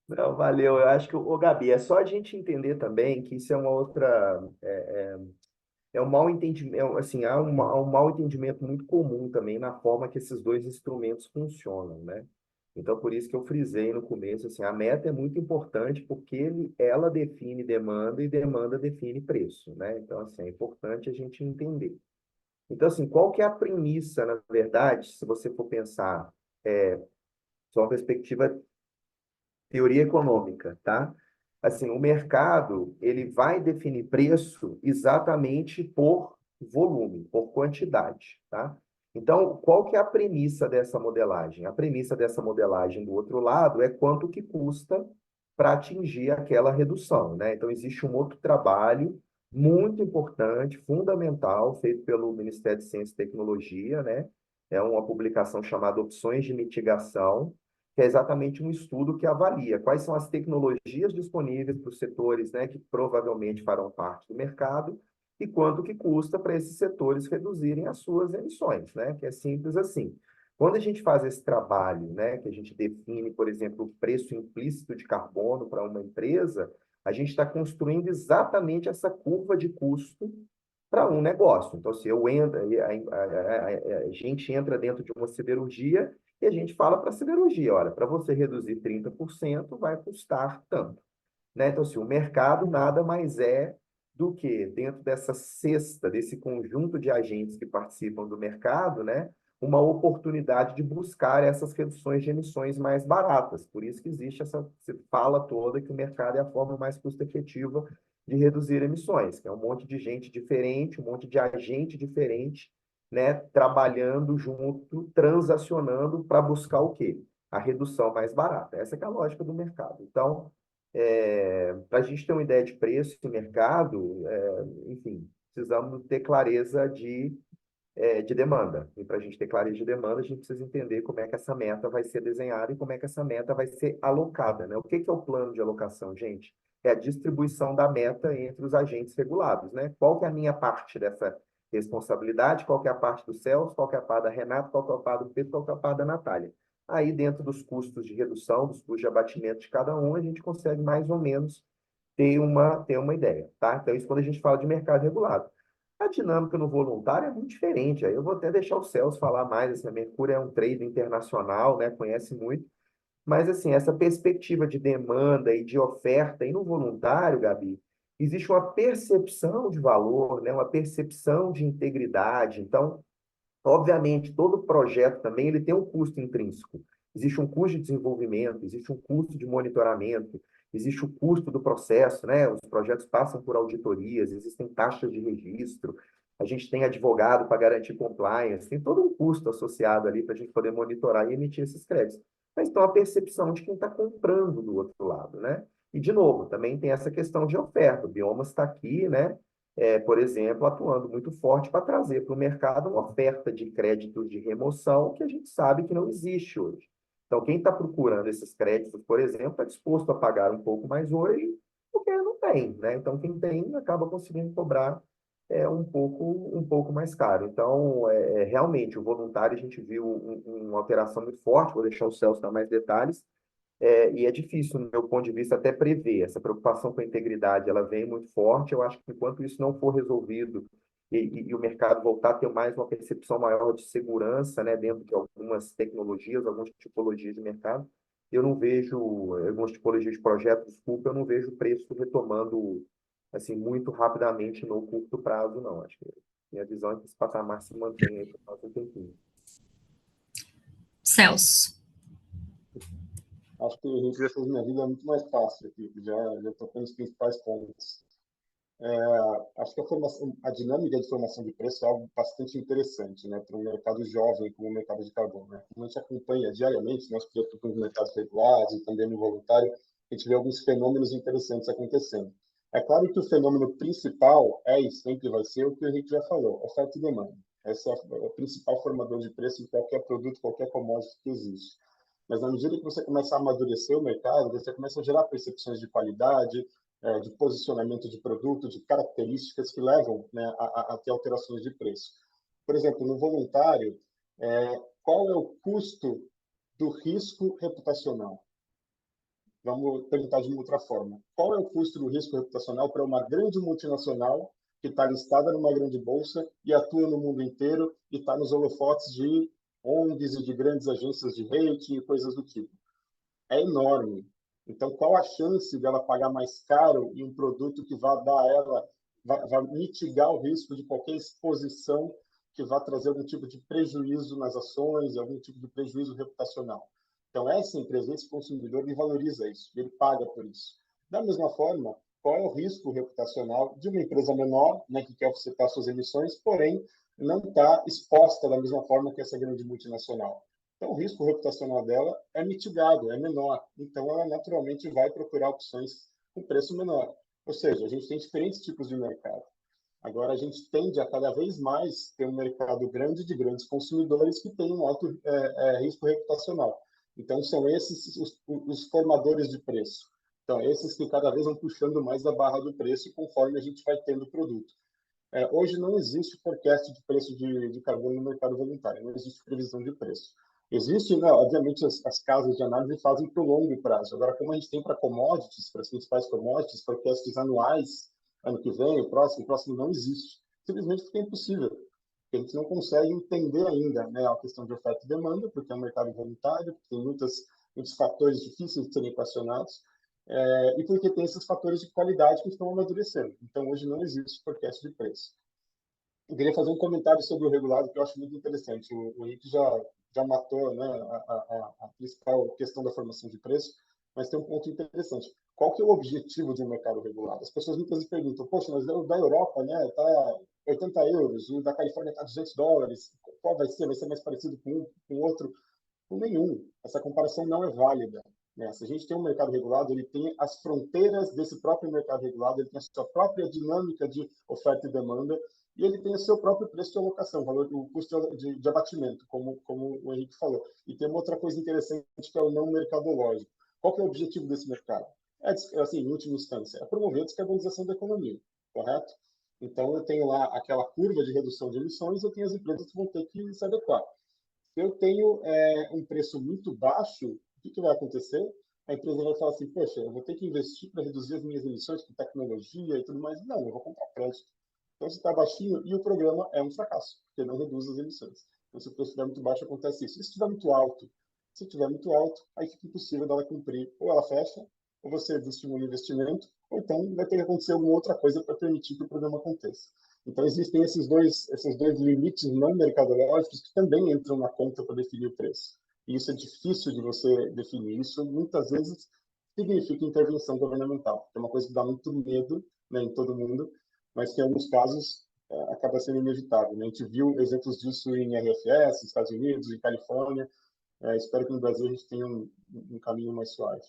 Speaker 7: Não, valeu. Eu acho que, Gabi, é só a gente entender também que isso é uma outra... É um mal entendimento, assim, há um mal entendimento muito comum também na forma que esses dois instrumentos funcionam, né? Então, por isso que eu frisei no começo, assim, a meta é muito importante porque ela define demanda e demanda define preço, né? Então, assim, é importante a gente entender. Então, assim, qual que é a premissa, na verdade, se você for pensar, só uma perspectiva teoria econômica, tá? Assim, o mercado, ele vai definir preço exatamente por volume, por quantidade, tá? Então, qual que é a premissa dessa modelagem? A premissa dessa modelagem, do outro lado, é quanto que custa para atingir aquela redução, né? Então, existe um outro trabalho muito importante, fundamental, feito pelo Ministério de Ciência e Tecnologia, né? É uma publicação chamada Opções de Mitigação, que é exatamente um estudo que avalia quais são as tecnologias disponíveis para os setores, né, que provavelmente farão parte do mercado e quanto que custa para esses setores reduzirem as suas emissões, né, que é simples assim. Quando a gente faz esse trabalho, né, que a gente define, por exemplo, o preço implícito de carbono para uma empresa, A gente está construindo exatamente essa curva de custo para um negócio. Então, se eu entro, a gente entra dentro de uma siderurgia e a gente fala para a siderurgia, olha, para você reduzir 30% vai custar tanto. Né? Então, assim, o mercado nada mais é do que, dentro dessa cesta, desse conjunto de agentes que participam do mercado, né, uma oportunidade de buscar essas reduções de emissões mais baratas. Por isso que existe essa fala toda que o mercado é a forma mais custo-efetiva de reduzir emissões, que é um monte de gente diferente, um monte de agente diferente, né, trabalhando junto, transacionando para buscar o quê? A redução mais barata. Essa que é a lógica do mercado. Então, para a gente ter uma ideia de preço e mercado, enfim, precisamos ter clareza de demanda. E para a gente ter clareza de demanda, a gente precisa entender como é que essa meta vai ser desenhada e como é que essa meta vai ser alocada, né? O que é o plano de alocação, gente? É a distribuição da meta entre os agentes regulados, né? Qual que é a minha parte dessa responsabilidade? Qual que é a parte do Celso? Qual que é a parte da Renata? Qual que é a parte do Pedro? Qual que é a parte da Natália? Aí, dentro dos custos de redução, dos custos de abatimento de cada um, a gente consegue mais ou menos ter uma ideia, tá? Então, isso quando a gente fala de mercado regulado. A dinâmica no voluntário é muito diferente. Aí eu vou até deixar o Celso falar mais. Assim, a Mercúrio é um trader internacional, né? Conhece muito. Mas, assim, essa perspectiva de demanda e de oferta, e no voluntário, Gabi, existe uma percepção de valor, né? Uma percepção de integridade. Então, obviamente, todo projeto também ele tem um custo intrínseco. Existe um custo de desenvolvimento, existe um custo de monitoramento, existe o custo do processo, né? Os projetos passam por auditorias, existem taxas de registro, a gente tem advogado para garantir compliance, tem todo um custo associado ali para a gente poder monitorar e emitir esses créditos. Mas então a percepção de quem está comprando do outro lado, né? E, de novo, também tem essa questão de oferta. O Biomas está aqui, né? Por exemplo, atuando muito forte para trazer para o mercado uma oferta de créditos de remoção que a gente sabe que não existe hoje. Então, quem está procurando esses créditos, por exemplo, está disposto a pagar um pouco mais hoje, porque não tem, né? Então, quem tem acaba conseguindo cobrar um pouco mais caro. Então, realmente, o voluntário, a gente viu uma alteração muito forte, vou deixar o Celso dar mais detalhes, e é difícil, no meu ponto de vista, até prever. Essa preocupação com a integridade, ela vem muito forte. Eu acho que enquanto isso não for resolvido e o mercado voltar a ter mais uma percepção maior de segurança, né, dentro de algumas tecnologias, algumas tipologias de mercado, eu não vejo, algumas tipologias de projetos, desculpa, eu não vejo o preço retomando assim, muito rapidamente no curto prazo, não. Acho que minha visão é que esse patamar se mantém aí por um tempinho.
Speaker 3: Celso.
Speaker 6: Acho que o Henrique já fez minha vida muito mais fácil aqui, já tocou nos principais pontos. Acho que a dinâmica de formação de preço é algo bastante interessante, né, para um mercado jovem como o mercado de carbono. Né? A gente acompanha diariamente, nós preocupamos com os mercados regulados e também no voluntário, a gente vê alguns fenômenos interessantes acontecendo. É claro que o fenômeno principal e sempre vai ser o que o Henrique já falou, oferta e demanda. Esse é o principal formador de preço de qualquer produto, qualquer commodity que existe. Mas na medida que você começa a amadurecer o mercado, você começa a gerar percepções de qualidade, de posicionamento de produto, de características que levam, né, a ter alterações de preço. Por exemplo, no voluntário, qual é o custo do risco reputacional? Vamos perguntar de uma outra forma. Qual é o custo do risco reputacional para uma grande multinacional que está listada numa grande bolsa e atua no mundo inteiro e está nos holofotes de ONGs e de grandes agências de rating e coisas do tipo? É enorme. Então, qual a chance dela pagar mais caro em um produto que vai dar a ela, vai mitigar o risco de qualquer exposição que vá trazer algum tipo de prejuízo nas ações, algum tipo de prejuízo reputacional? Então, essa empresa, esse consumidor, ele valoriza isso, ele paga por isso. Da mesma forma, qual é o risco reputacional de uma empresa menor, né, que quer offsetar suas emissões, porém não está exposta da mesma forma que essa grande multinacional? Então, o risco reputacional dela é mitigado, é menor. Então, ela naturalmente vai procurar opções com preço menor. Ou seja, a gente tem diferentes tipos de mercado. Agora, a gente tende a cada vez mais ter um mercado grande de grandes consumidores que tem um alto risco reputacional. Então, são esses os formadores de preço. Então, esses que cada vez vão puxando mais a barra do preço conforme a gente vai tendo produto. Hoje não existe forecast de preço de carbono no mercado voluntário, não existe previsão de preço. Existe, né, obviamente, as casas de análise fazem para o longo prazo. Agora, como a gente tem para commodities, para as principais commodities, forecasts anuais, ano que vem, o próximo não existe. Simplesmente porque é impossível. Porque a gente não consegue entender ainda, né, a questão de oferta e demanda, porque é um mercado voluntário, porque tem muitos fatores difíceis de serem equacionados, e porque tem esses fatores de qualidade que estão amadurecendo. Então, hoje não existe forecast de preço. Eu queria fazer um comentário sobre o regulado que eu acho muito interessante. O Henrique já matou, né, a principal questão da formação de preço, mas tem um ponto interessante. Qual que é o objetivo de um mercado regulado? As pessoas muitas vezes perguntam, poxa, mas o da Europa, né, tá 80 euros, o da Califórnia está 200 dólares, qual vai ser? Vai ser mais parecido com um, com o outro? Com nenhum. Essa comparação não é válida. Né? Se a gente tem um mercado regulado, ele tem as fronteiras desse próprio mercado regulado, ele tem a sua própria dinâmica de oferta e demanda, e ele tem o seu próprio preço de alocação, o custo de abatimento, como o Henrique falou. E tem uma outra coisa interessante, que é o não mercadológico. Qual que é o objetivo desse mercado? Assim, em última instância, é promover a descarbonização da economia, correto? Então, eu tenho lá aquela curva de redução de emissões, eu tenho as empresas que vão ter que se adequar. Se eu tenho um preço muito baixo, o que vai acontecer? A empresa vai falar assim, poxa, eu vou ter que investir para reduzir as minhas emissões com tecnologia e tudo mais. Não, eu vou comprar crédito. Então, se está baixinho, e o programa é um fracasso, porque não reduz as emissões. Então, se o preço estiver muito baixo, acontece isso. E se estiver muito alto? Se estiver muito alto, aí fica impossível dela cumprir. Ou ela fecha, ou você desestimula o investimento, ou então vai ter que acontecer alguma outra coisa para permitir que o programa aconteça. Então, existem esses dois limites não mercadológicos que também entram na conta para definir o preço. E isso é difícil de você definir. Isso, muitas vezes, significa intervenção governamental, que é uma coisa que dá muito medo, né, em todo mundo, mas que, em alguns casos, acaba sendo inevitável. Né? A gente viu exemplos disso em RFS, Estados Unidos, em Califórnia. Espero que no Brasil a gente tenha um caminho mais suave.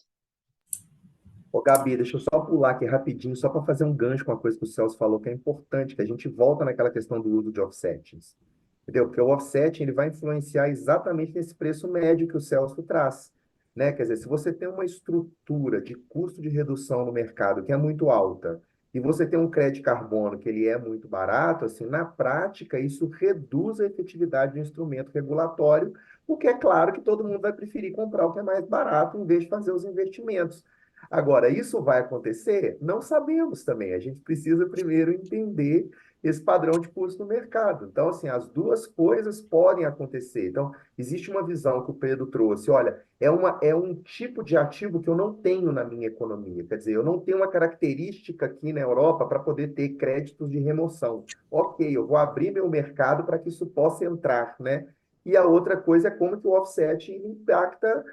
Speaker 7: Ô, Gabi, deixa eu só pular aqui rapidinho, só para fazer um gancho com a coisa que o Celso falou, que é importante, que a gente volta naquela questão do uso de offsets. Entendeu? Porque o offset ele vai influenciar exatamente nesse preço médio que o Celso traz. Né? Quer dizer, se você tem uma estrutura de custo de redução no mercado que é muito alta, e você tem um crédito carbono que ele é muito barato, assim, na prática, isso reduz a efetividade do instrumento regulatório, porque é claro que todo mundo vai preferir comprar o que é mais barato em vez de fazer os investimentos. Agora, isso vai acontecer? Não sabemos também. A gente precisa primeiro entender esse padrão de custo no mercado. Então, assim, as duas coisas podem acontecer. Então, existe uma visão que o Pedro trouxe. Olha, é um tipo de ativo que eu não tenho na minha economia. Quer dizer, eu não tenho uma característica aqui na Europa para poder ter créditos de remoção. Ok, eu vou abrir meu mercado para que isso possa entrar, né? E a outra coisa é como que o offset impacta,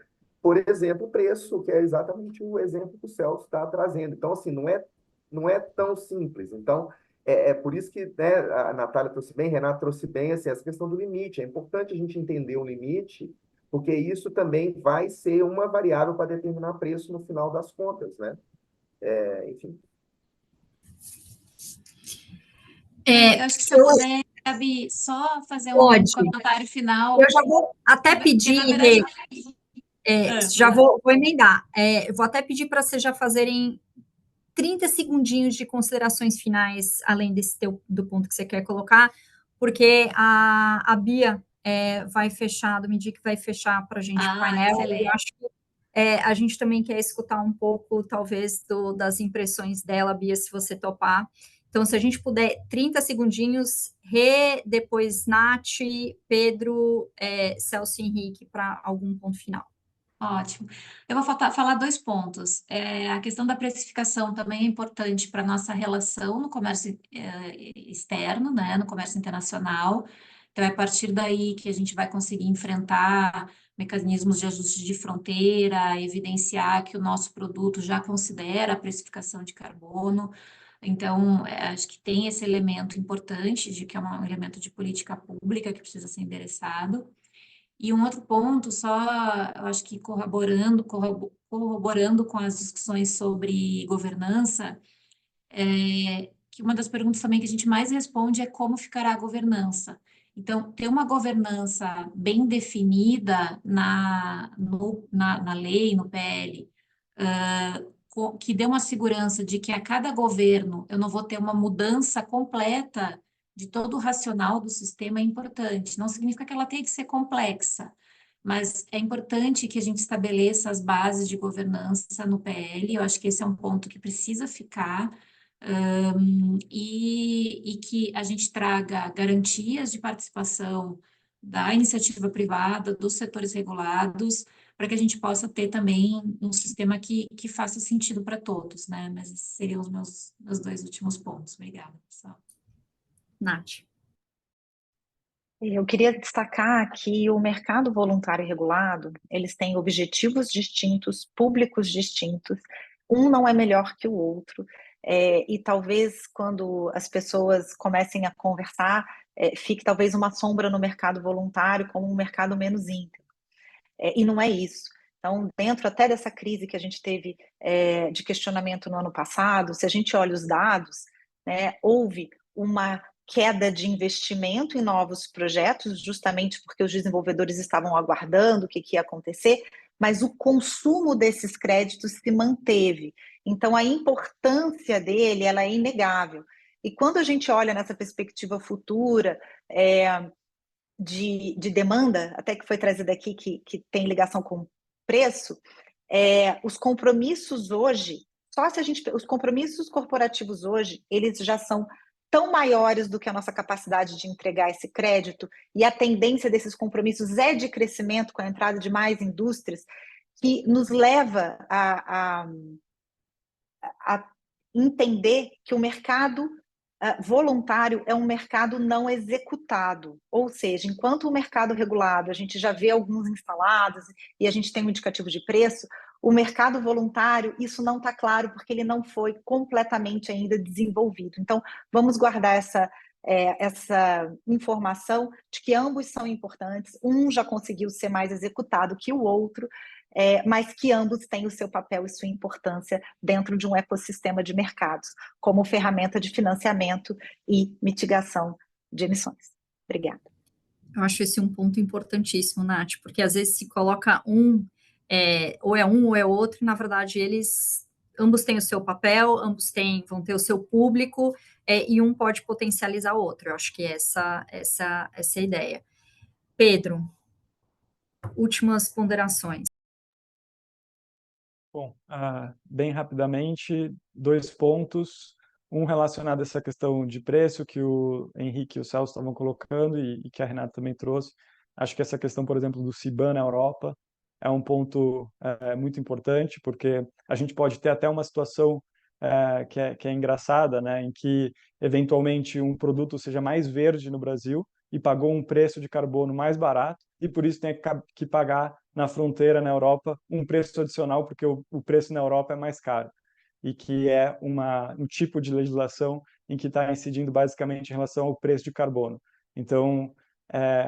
Speaker 7: por exemplo, o preço, que é exatamente o exemplo que o Celso está trazendo. Então, assim, não é tão simples. Então, é por isso que, né, a Natália trouxe bem, Renato trouxe bem, assim, essa questão do limite. É importante a gente entender o limite, porque isso também vai ser uma variável para determinar preço no final das contas, né? Enfim.
Speaker 4: Eu acho que se eu puder, Gabi, só fazer um comentário final.
Speaker 3: Eu já vou até pedir, já vou emendar. Eu vou até pedir para vocês já fazerem 30 segundinhos de considerações finais, além do ponto que você quer colocar, porque a Bia vai fechar, do Mindic vai fechar para a gente o painel.
Speaker 4: Excelente.
Speaker 3: Eu acho que a gente também quer escutar um pouco, talvez, das impressões dela, Bia, se você topar. Então, se a gente puder, 30 segundinhos, depois Nath, Pedro, Celso e Henrique, para algum ponto final.
Speaker 4: Ótimo. Eu vou falar dois pontos. A questão da precificação também é importante para a nossa relação no comércio externo, né, no comércio internacional. Então, é a partir daí que a gente vai conseguir enfrentar mecanismos de ajuste de fronteira, evidenciar que o nosso produto já considera a precificação de carbono. Então, acho que tem esse elemento importante de que é um elemento de política pública que precisa ser endereçado. E um outro ponto, só, eu acho que corroborando com as discussões sobre governança, que uma das perguntas também que a gente mais responde é como ficará a governança. Então, ter uma governança bem definida na lei, no PL, que dê uma segurança de que a cada governo eu não vou ter uma mudança completa de todo o racional do sistema é importante. Não significa que ela tenha que ser complexa, mas é importante que a gente estabeleça as bases de governança no PL, eu acho que esse é um ponto que precisa ficar, e que a gente traga garantias de participação da iniciativa privada, dos setores regulados, para que a gente possa ter também um sistema que faça sentido para todos, né? Mas esses seriam os meus dois últimos pontos. Obrigada, pessoal.
Speaker 3: Nath.
Speaker 8: Eu queria destacar que o mercado voluntário regulado, eles têm objetivos distintos, públicos distintos, um não é melhor que o outro, e talvez quando as pessoas comecem a conversar, fique talvez uma sombra no mercado voluntário como um mercado menos íntegro, e não é isso. Então, dentro até dessa crise que a gente teve de questionamento no ano passado, se a gente olha os dados, né, houve uma queda de investimento em novos projetos, justamente porque os desenvolvedores estavam aguardando o que ia acontecer, mas o consumo desses créditos se manteve. Então, a importância dele, ela é inegável. E quando a gente olha nessa perspectiva futura, de demanda, até que foi trazida aqui, que tem ligação com preço, os compromissos hoje, os compromissos corporativos hoje, eles já são tão maiores do que a nossa capacidade de entregar esse crédito, e a tendência desses compromissos é de crescimento com a entrada de mais indústrias, que nos leva a entender que o mercado voluntário é um mercado não executado, ou seja, enquanto o mercado regulado, a gente já vê alguns instalados e a gente tem um indicativo de preço, o mercado voluntário, isso não está claro porque ele não foi completamente ainda desenvolvido. Então, vamos guardar essa informação de que ambos são importantes, um já conseguiu ser mais executado que o outro, mas que ambos têm o seu papel e sua importância dentro de um ecossistema de mercados, como ferramenta de financiamento e mitigação de emissões. Obrigada.
Speaker 3: Eu acho esse um ponto importantíssimo, Nath, porque às vezes se coloca ou é um ou é outro, e na verdade ambos têm o seu papel, ambos vão ter o seu público, e um pode potencializar o outro. Eu acho que essa é a ideia. Pedro, últimas ponderações.
Speaker 5: Bom, bem rapidamente, 2 pontos. Um relacionado a essa questão de preço que o Henrique e o Celso estavam colocando e que a Renata também trouxe. Acho que essa questão, por exemplo, do CBAM na Europa é um ponto muito importante, porque a gente pode ter até uma situação que é engraçada, né, em que, eventualmente, um produto seja mais verde no Brasil e pagou um preço de carbono mais barato, e por isso tem que pagar na fronteira, na Europa, um preço adicional, porque o preço na Europa é mais caro, e que é um tipo de legislação em que está incidindo basicamente em relação ao preço de carbono. Então,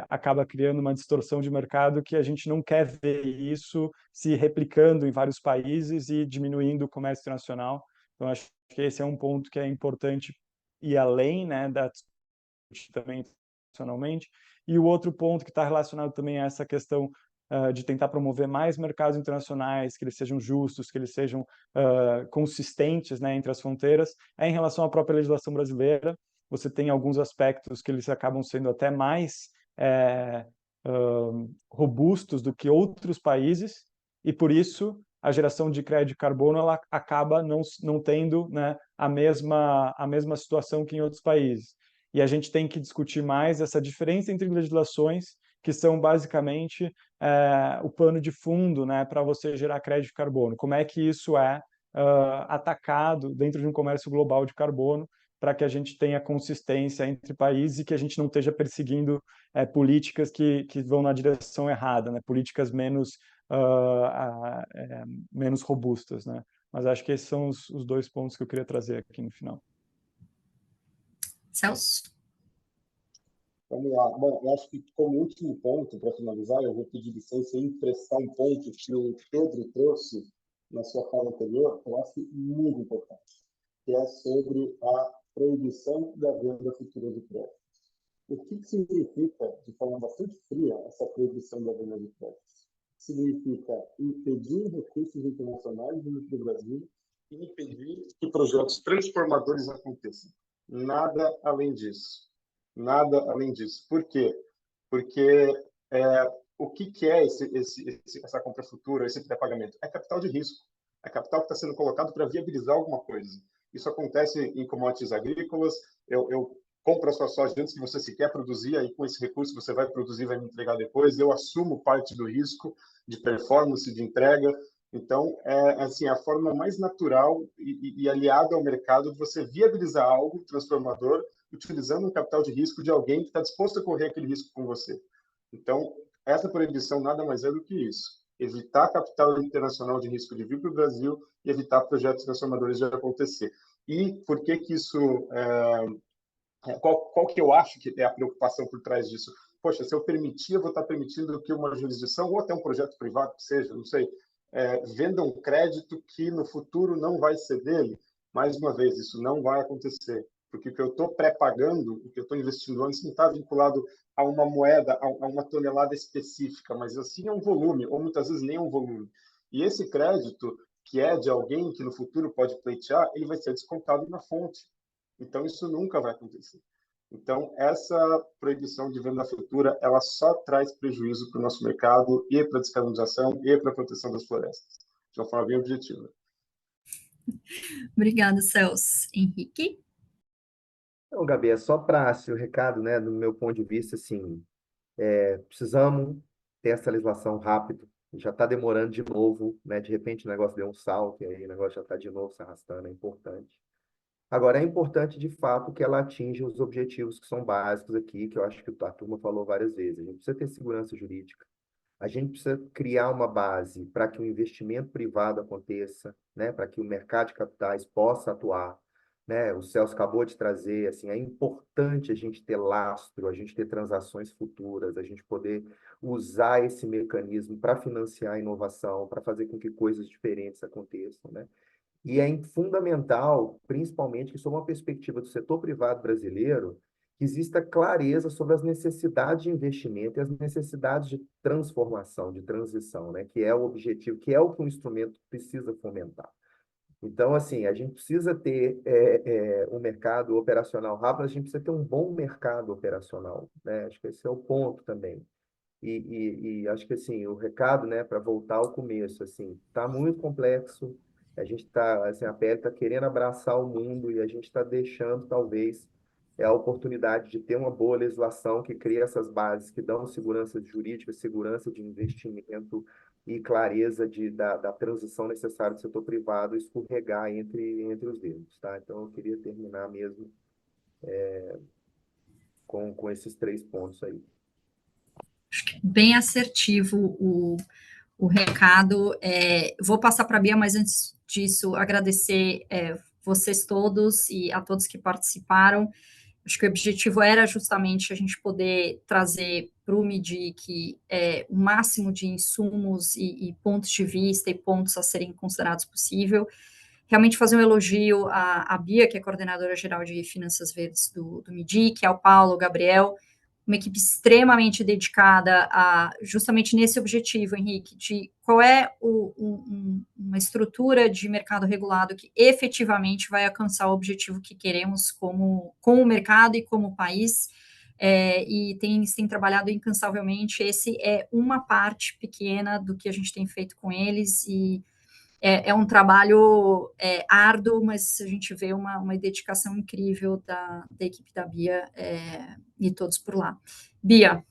Speaker 5: acaba criando uma distorção de mercado que a gente não quer ver isso se replicando em vários países e diminuindo o comércio internacional. Então, acho que esse é um ponto que é importante ir além, né, da discussão também internacionalmente. E o outro ponto que está relacionado também a essa questão de tentar promover mais mercados internacionais, que eles sejam justos, que eles sejam consistentes, né, entre as fronteiras, em relação à própria legislação brasileira. Você tem alguns aspectos que eles acabam sendo até mais robustos do que outros países, e por isso a geração de crédito de carbono ela acaba não tendo, né, a mesma situação que em outros países. E a gente tem que discutir mais essa diferença entre legislações, que são basicamente o pano de fundo, né, para você gerar crédito de carbono. Como é que isso é atacado dentro de um comércio global de carbono, para que a gente tenha consistência entre países e que a gente não esteja perseguindo políticas que vão na direção errada, né, políticas menos robustas, né? Mas acho que esses são os 2 pontos que eu queria trazer aqui no final.
Speaker 3: Celso?
Speaker 6: Vamos lá. Bom, eu acho que como último ponto, para finalizar, eu vou pedir licença e emprestar um ponto que o Pedro trouxe na sua fala anterior, que eu acho muito importante, que é sobre a proibição da venda futura de créditos. O que significa, de forma bastante fria, essa proibição da venda de créditos? Significa impedir recursos internacionais vindo para o Brasil e impedir que projetos transformadores aconteçam. Nada além disso. Nada além disso. Por quê? Porque o que é essa compra futura, esse pré-pagamento? É capital de risco. É capital que está sendo colocado para viabilizar alguma coisa. Isso acontece em commodities agrícolas. Eu compro a sua soja antes que você sequer produzir, aí com esse recurso você vai produzir, vai me entregar depois. Eu assumo parte do risco de performance, de entrega. Então, é assim, a forma mais natural e aliada ao mercado de você viabilizar algo transformador utilizando um capital de risco de alguém que está disposto a correr aquele risco com você. Então, essa proibição nada mais é do que isso. Evitar capital internacional de risco de vir para o Brasil e evitar projetos transformadores de acontecer. E por que isso... qual que eu acho que é a preocupação por trás disso? Poxa, se eu permitir, eu vou estar permitindo que uma jurisdição, ou até um projeto privado que seja, não sei, venda um crédito que no futuro não vai ser dele. Mais uma vez, isso não vai acontecer. Porque o que eu estou pré-pagando, o que eu estou investindo antes, não está vinculado a uma moeda, a uma tonelada específica, mas assim é um volume, ou muitas vezes nem um volume. E esse crédito, que é de alguém que no futuro pode pleitear, ele vai ser descontado na fonte. Então, isso nunca vai acontecer. Então, essa proibição de venda futura, ela só traz prejuízo para o nosso mercado e para a descarbonização e para a proteção das florestas, de uma forma bem objetiva.
Speaker 3: Obrigada, Celso. Henrique?
Speaker 7: Então, Gabi, é só para o recado, né, do meu ponto de vista, assim, precisamos ter essa legislação rápido, já está demorando de novo, né, de repente o negócio deu um salto, e aí o negócio já está de novo se arrastando, é importante. Agora, é importante, de fato, que ela atinja os objetivos que são básicos aqui, que eu acho que a turma falou várias vezes. A gente precisa ter segurança jurídica, a gente precisa criar uma base para que o investimento privado aconteça, né? Para que o mercado de capitais possa atuar. Né? O Celso acabou de trazer, assim, é importante a gente ter lastro, a gente ter transações futuras, a gente poder usar esse mecanismo para financiar a inovação, para fazer com que coisas diferentes aconteçam, né? E é fundamental, principalmente, que, sob uma perspectiva do setor privado brasileiro, que exista clareza sobre as necessidades de investimento e as necessidades de transformação, de transição, né? Que é o objetivo, que é o que um instrumento precisa fomentar. Então, assim, a gente precisa ter um mercado operacional rápido, a gente precisa ter um bom mercado operacional, né? Acho que esse é o ponto também. E acho que, assim, o recado, né, para voltar ao começo, assim, está muito complexo, a gente está, assim, a PL está querendo abraçar o mundo e a gente está deixando, talvez, a oportunidade de ter uma boa legislação que cria essas bases, que dão segurança jurídica, segurança de investimento e clareza da transição necessária do setor privado escorregar entre os dedos, tá? Então, eu queria terminar mesmo com esses 3 pontos aí.
Speaker 3: Bem assertivo o recado. Vou passar para a Bia, mas antes disso, agradecer vocês todos e a todos que participaram. Acho que o objetivo era justamente a gente poder trazer para o MIDIC o máximo de insumos e pontos de vista e pontos a serem considerados possível. Realmente fazer um elogio à Bia, que é coordenadora geral de Finanças Verdes do MIDIC, ao Paulo, ao Gabriel, uma equipe extremamente dedicada justamente nesse objetivo, Henrique, de qual é uma estrutura de mercado regulado que efetivamente vai alcançar o objetivo que queremos com o mercado e como país, e tem trabalhado incansavelmente. Esse é uma parte pequena do que a gente tem feito com eles, e é um trabalho árduo, mas a gente vê uma dedicação incrível da equipe da Bia e todos por lá. Bia.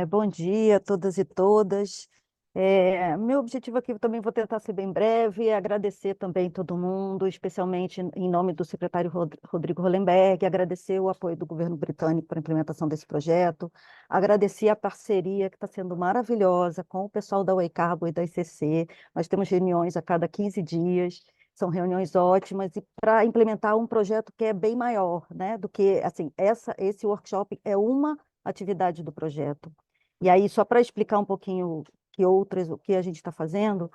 Speaker 9: Bom dia a todas e todas. Meu objetivo aqui, eu também vou tentar ser bem breve, é agradecer também todo mundo, especialmente em nome do secretário Rodrigo Hollenberg, agradecer o apoio do governo britânico para a implementação desse projeto, agradecer a parceria que está sendo maravilhosa com o pessoal da Way Cargo e da ICC. Nós temos reuniões a cada 15 dias, são reuniões ótimas, e para implementar um projeto que é bem maior, né, do que, assim, esse workshop é uma atividade do projeto. E aí, só para explicar um pouquinho o que a gente está fazendo,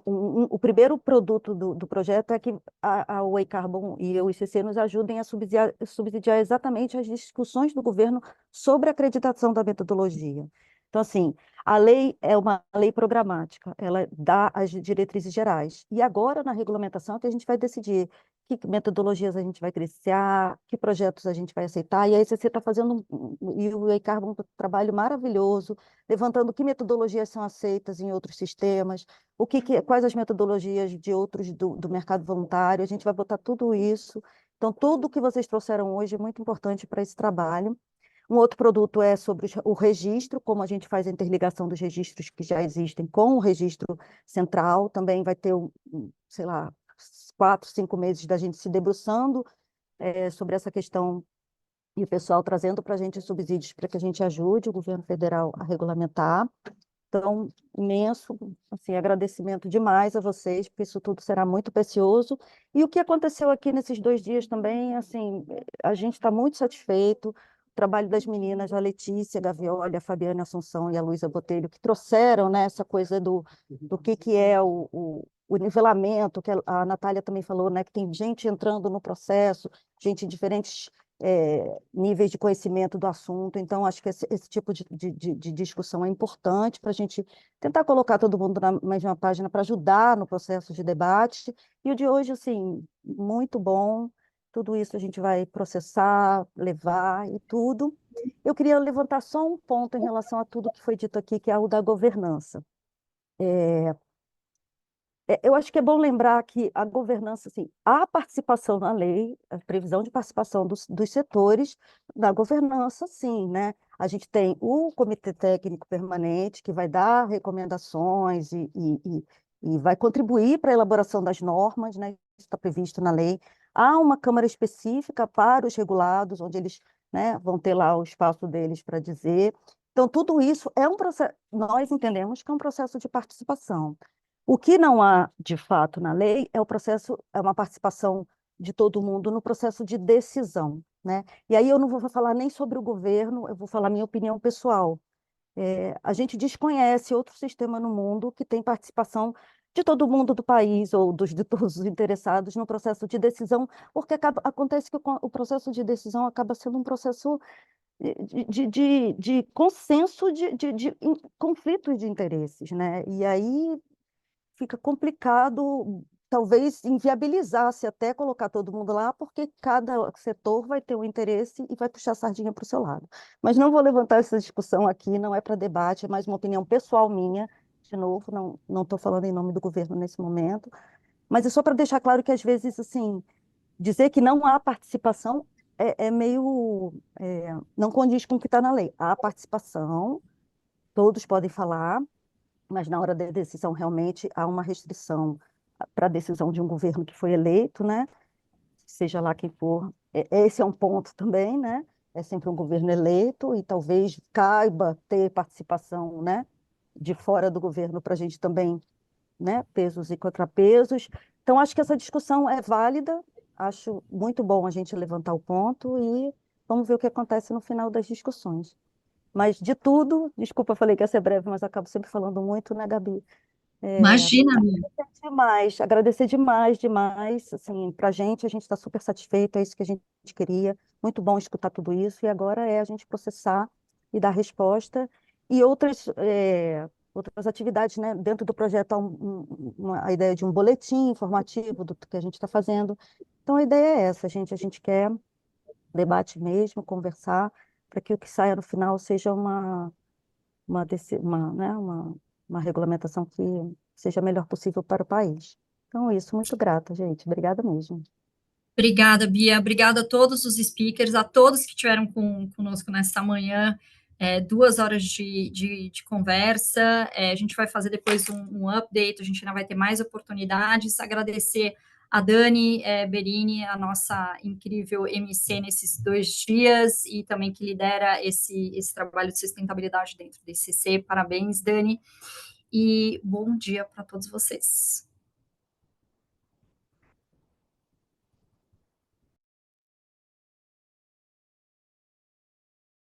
Speaker 9: o primeiro produto do projeto é que a Way Carbon e o ICC nos ajudem a subsidiar exatamente as discussões do governo sobre a acreditação da metodologia. Então, assim, a lei é uma lei programática, ela dá as diretrizes gerais. E agora, na regulamentação, é que a gente vai decidir que metodologias a gente vai criar, que projetos a gente vai aceitar, e aí você está fazendo, e o eCarbon um trabalho maravilhoso, levantando que metodologias são aceitas em outros sistemas, quais as metodologias de outros do mercado voluntário, a gente vai botar tudo isso. Então, tudo que vocês trouxeram hoje é muito importante para esse trabalho. Um outro produto é sobre o registro, como a gente faz a interligação dos registros que já existem com o registro central. Também vai ter, sei lá, 4, 5 meses da gente se debruçando sobre essa questão e o pessoal trazendo para a gente subsídios para que a gente ajude o governo federal a regulamentar. Então, imenso, assim, agradecimento demais a vocês, porque isso tudo será muito precioso. E o que aconteceu aqui nesses 2 dias também, assim, a gente está muito satisfeito. O trabalho das meninas, a Letícia a Gavioli, a Fabiana Assunção e a Luísa Botelho, que trouxeram, né, essa coisa do que é o nivelamento, que a Natália também falou, né, que tem gente entrando no processo, gente em diferentes níveis de conhecimento do assunto. Então, acho que esse tipo de discussão é importante para a gente tentar colocar todo mundo na mesma página para ajudar no processo de debate. E o de hoje, assim, muito bom. Tudo isso a gente vai processar, levar e tudo. Eu queria levantar só um ponto em relação a tudo que foi dito aqui, que é o da governança. Eu acho que é bom lembrar que a governança, assim, a participação na lei, a previsão de participação dos setores na governança, sim, né? A gente tem o Comitê Técnico Permanente, que vai dar recomendações e vai contribuir para a elaboração das normas, né? Isso está previsto na lei. Há uma Câmara específica para os regulados, onde eles, né, vão ter lá o espaço deles para dizer. Então, tudo isso é um processo, nós entendemos que é um processo de participação. O que não há, de fato, na lei é uma participação de todo mundo no processo de decisão, né? E aí eu não vou falar nem sobre o governo, eu vou falar minha opinião pessoal. A gente desconhece outro sistema no mundo que tem participação de todo mundo do país ou de todos os interessados no processo de decisão, porque acontece que o processo de decisão acaba sendo um processo de consenso de conflitos de interesses, né? E aí fica complicado, talvez inviabilizasse até colocar todo mundo lá, porque cada setor vai ter um interesse e vai puxar a sardinha para o seu lado. Mas não vou levantar essa discussão aqui, não é para debate, é mais uma opinião pessoal minha. De novo, não estou falando em nome do governo nesse momento, mas é só para deixar claro que, às vezes, assim, dizer que não há participação não condiz com o que está na lei. Há participação, todos podem falar, mas na hora da decisão realmente há uma restrição para a decisão de um governo que foi eleito, né? Seja lá quem for. Esse é um ponto também, né? É sempre um governo eleito e talvez caiba ter participação, né, de fora do governo para a gente também, né, pesos e contrapesos. Então, acho que essa discussão é válida, acho muito bom a gente levantar o ponto e vamos ver o que acontece no final das discussões. Mas de tudo, desculpa, eu falei que ia ser breve, mas acabo sempre falando muito, né, Gabi?
Speaker 3: Imagina, amiga.
Speaker 9: Agradecer demais, demais, assim, para a gente está super satisfeito, é isso que a gente queria, muito bom escutar tudo isso, e agora é a gente processar e dar resposta, e outras atividades, né, dentro do projeto, há a ideia de um boletim informativo do que a gente está fazendo, então a ideia é essa, a gente quer debate mesmo, conversar, para que o que saia no final seja uma regulamentação que seja a melhor possível para o país. Então, é isso, muito grata, gente. Obrigada mesmo.
Speaker 3: Obrigada, Bia. Obrigada a todos os speakers, a todos que estiveram conosco nesta manhã. 2 horas de conversa. A gente vai fazer depois um update, a gente ainda vai ter mais oportunidades. Agradecer a Dani Berini, a nossa incrível MC nesses 2 dias, e também que lidera esse trabalho de sustentabilidade dentro do ICC. Parabéns, Dani, e bom dia para todos vocês.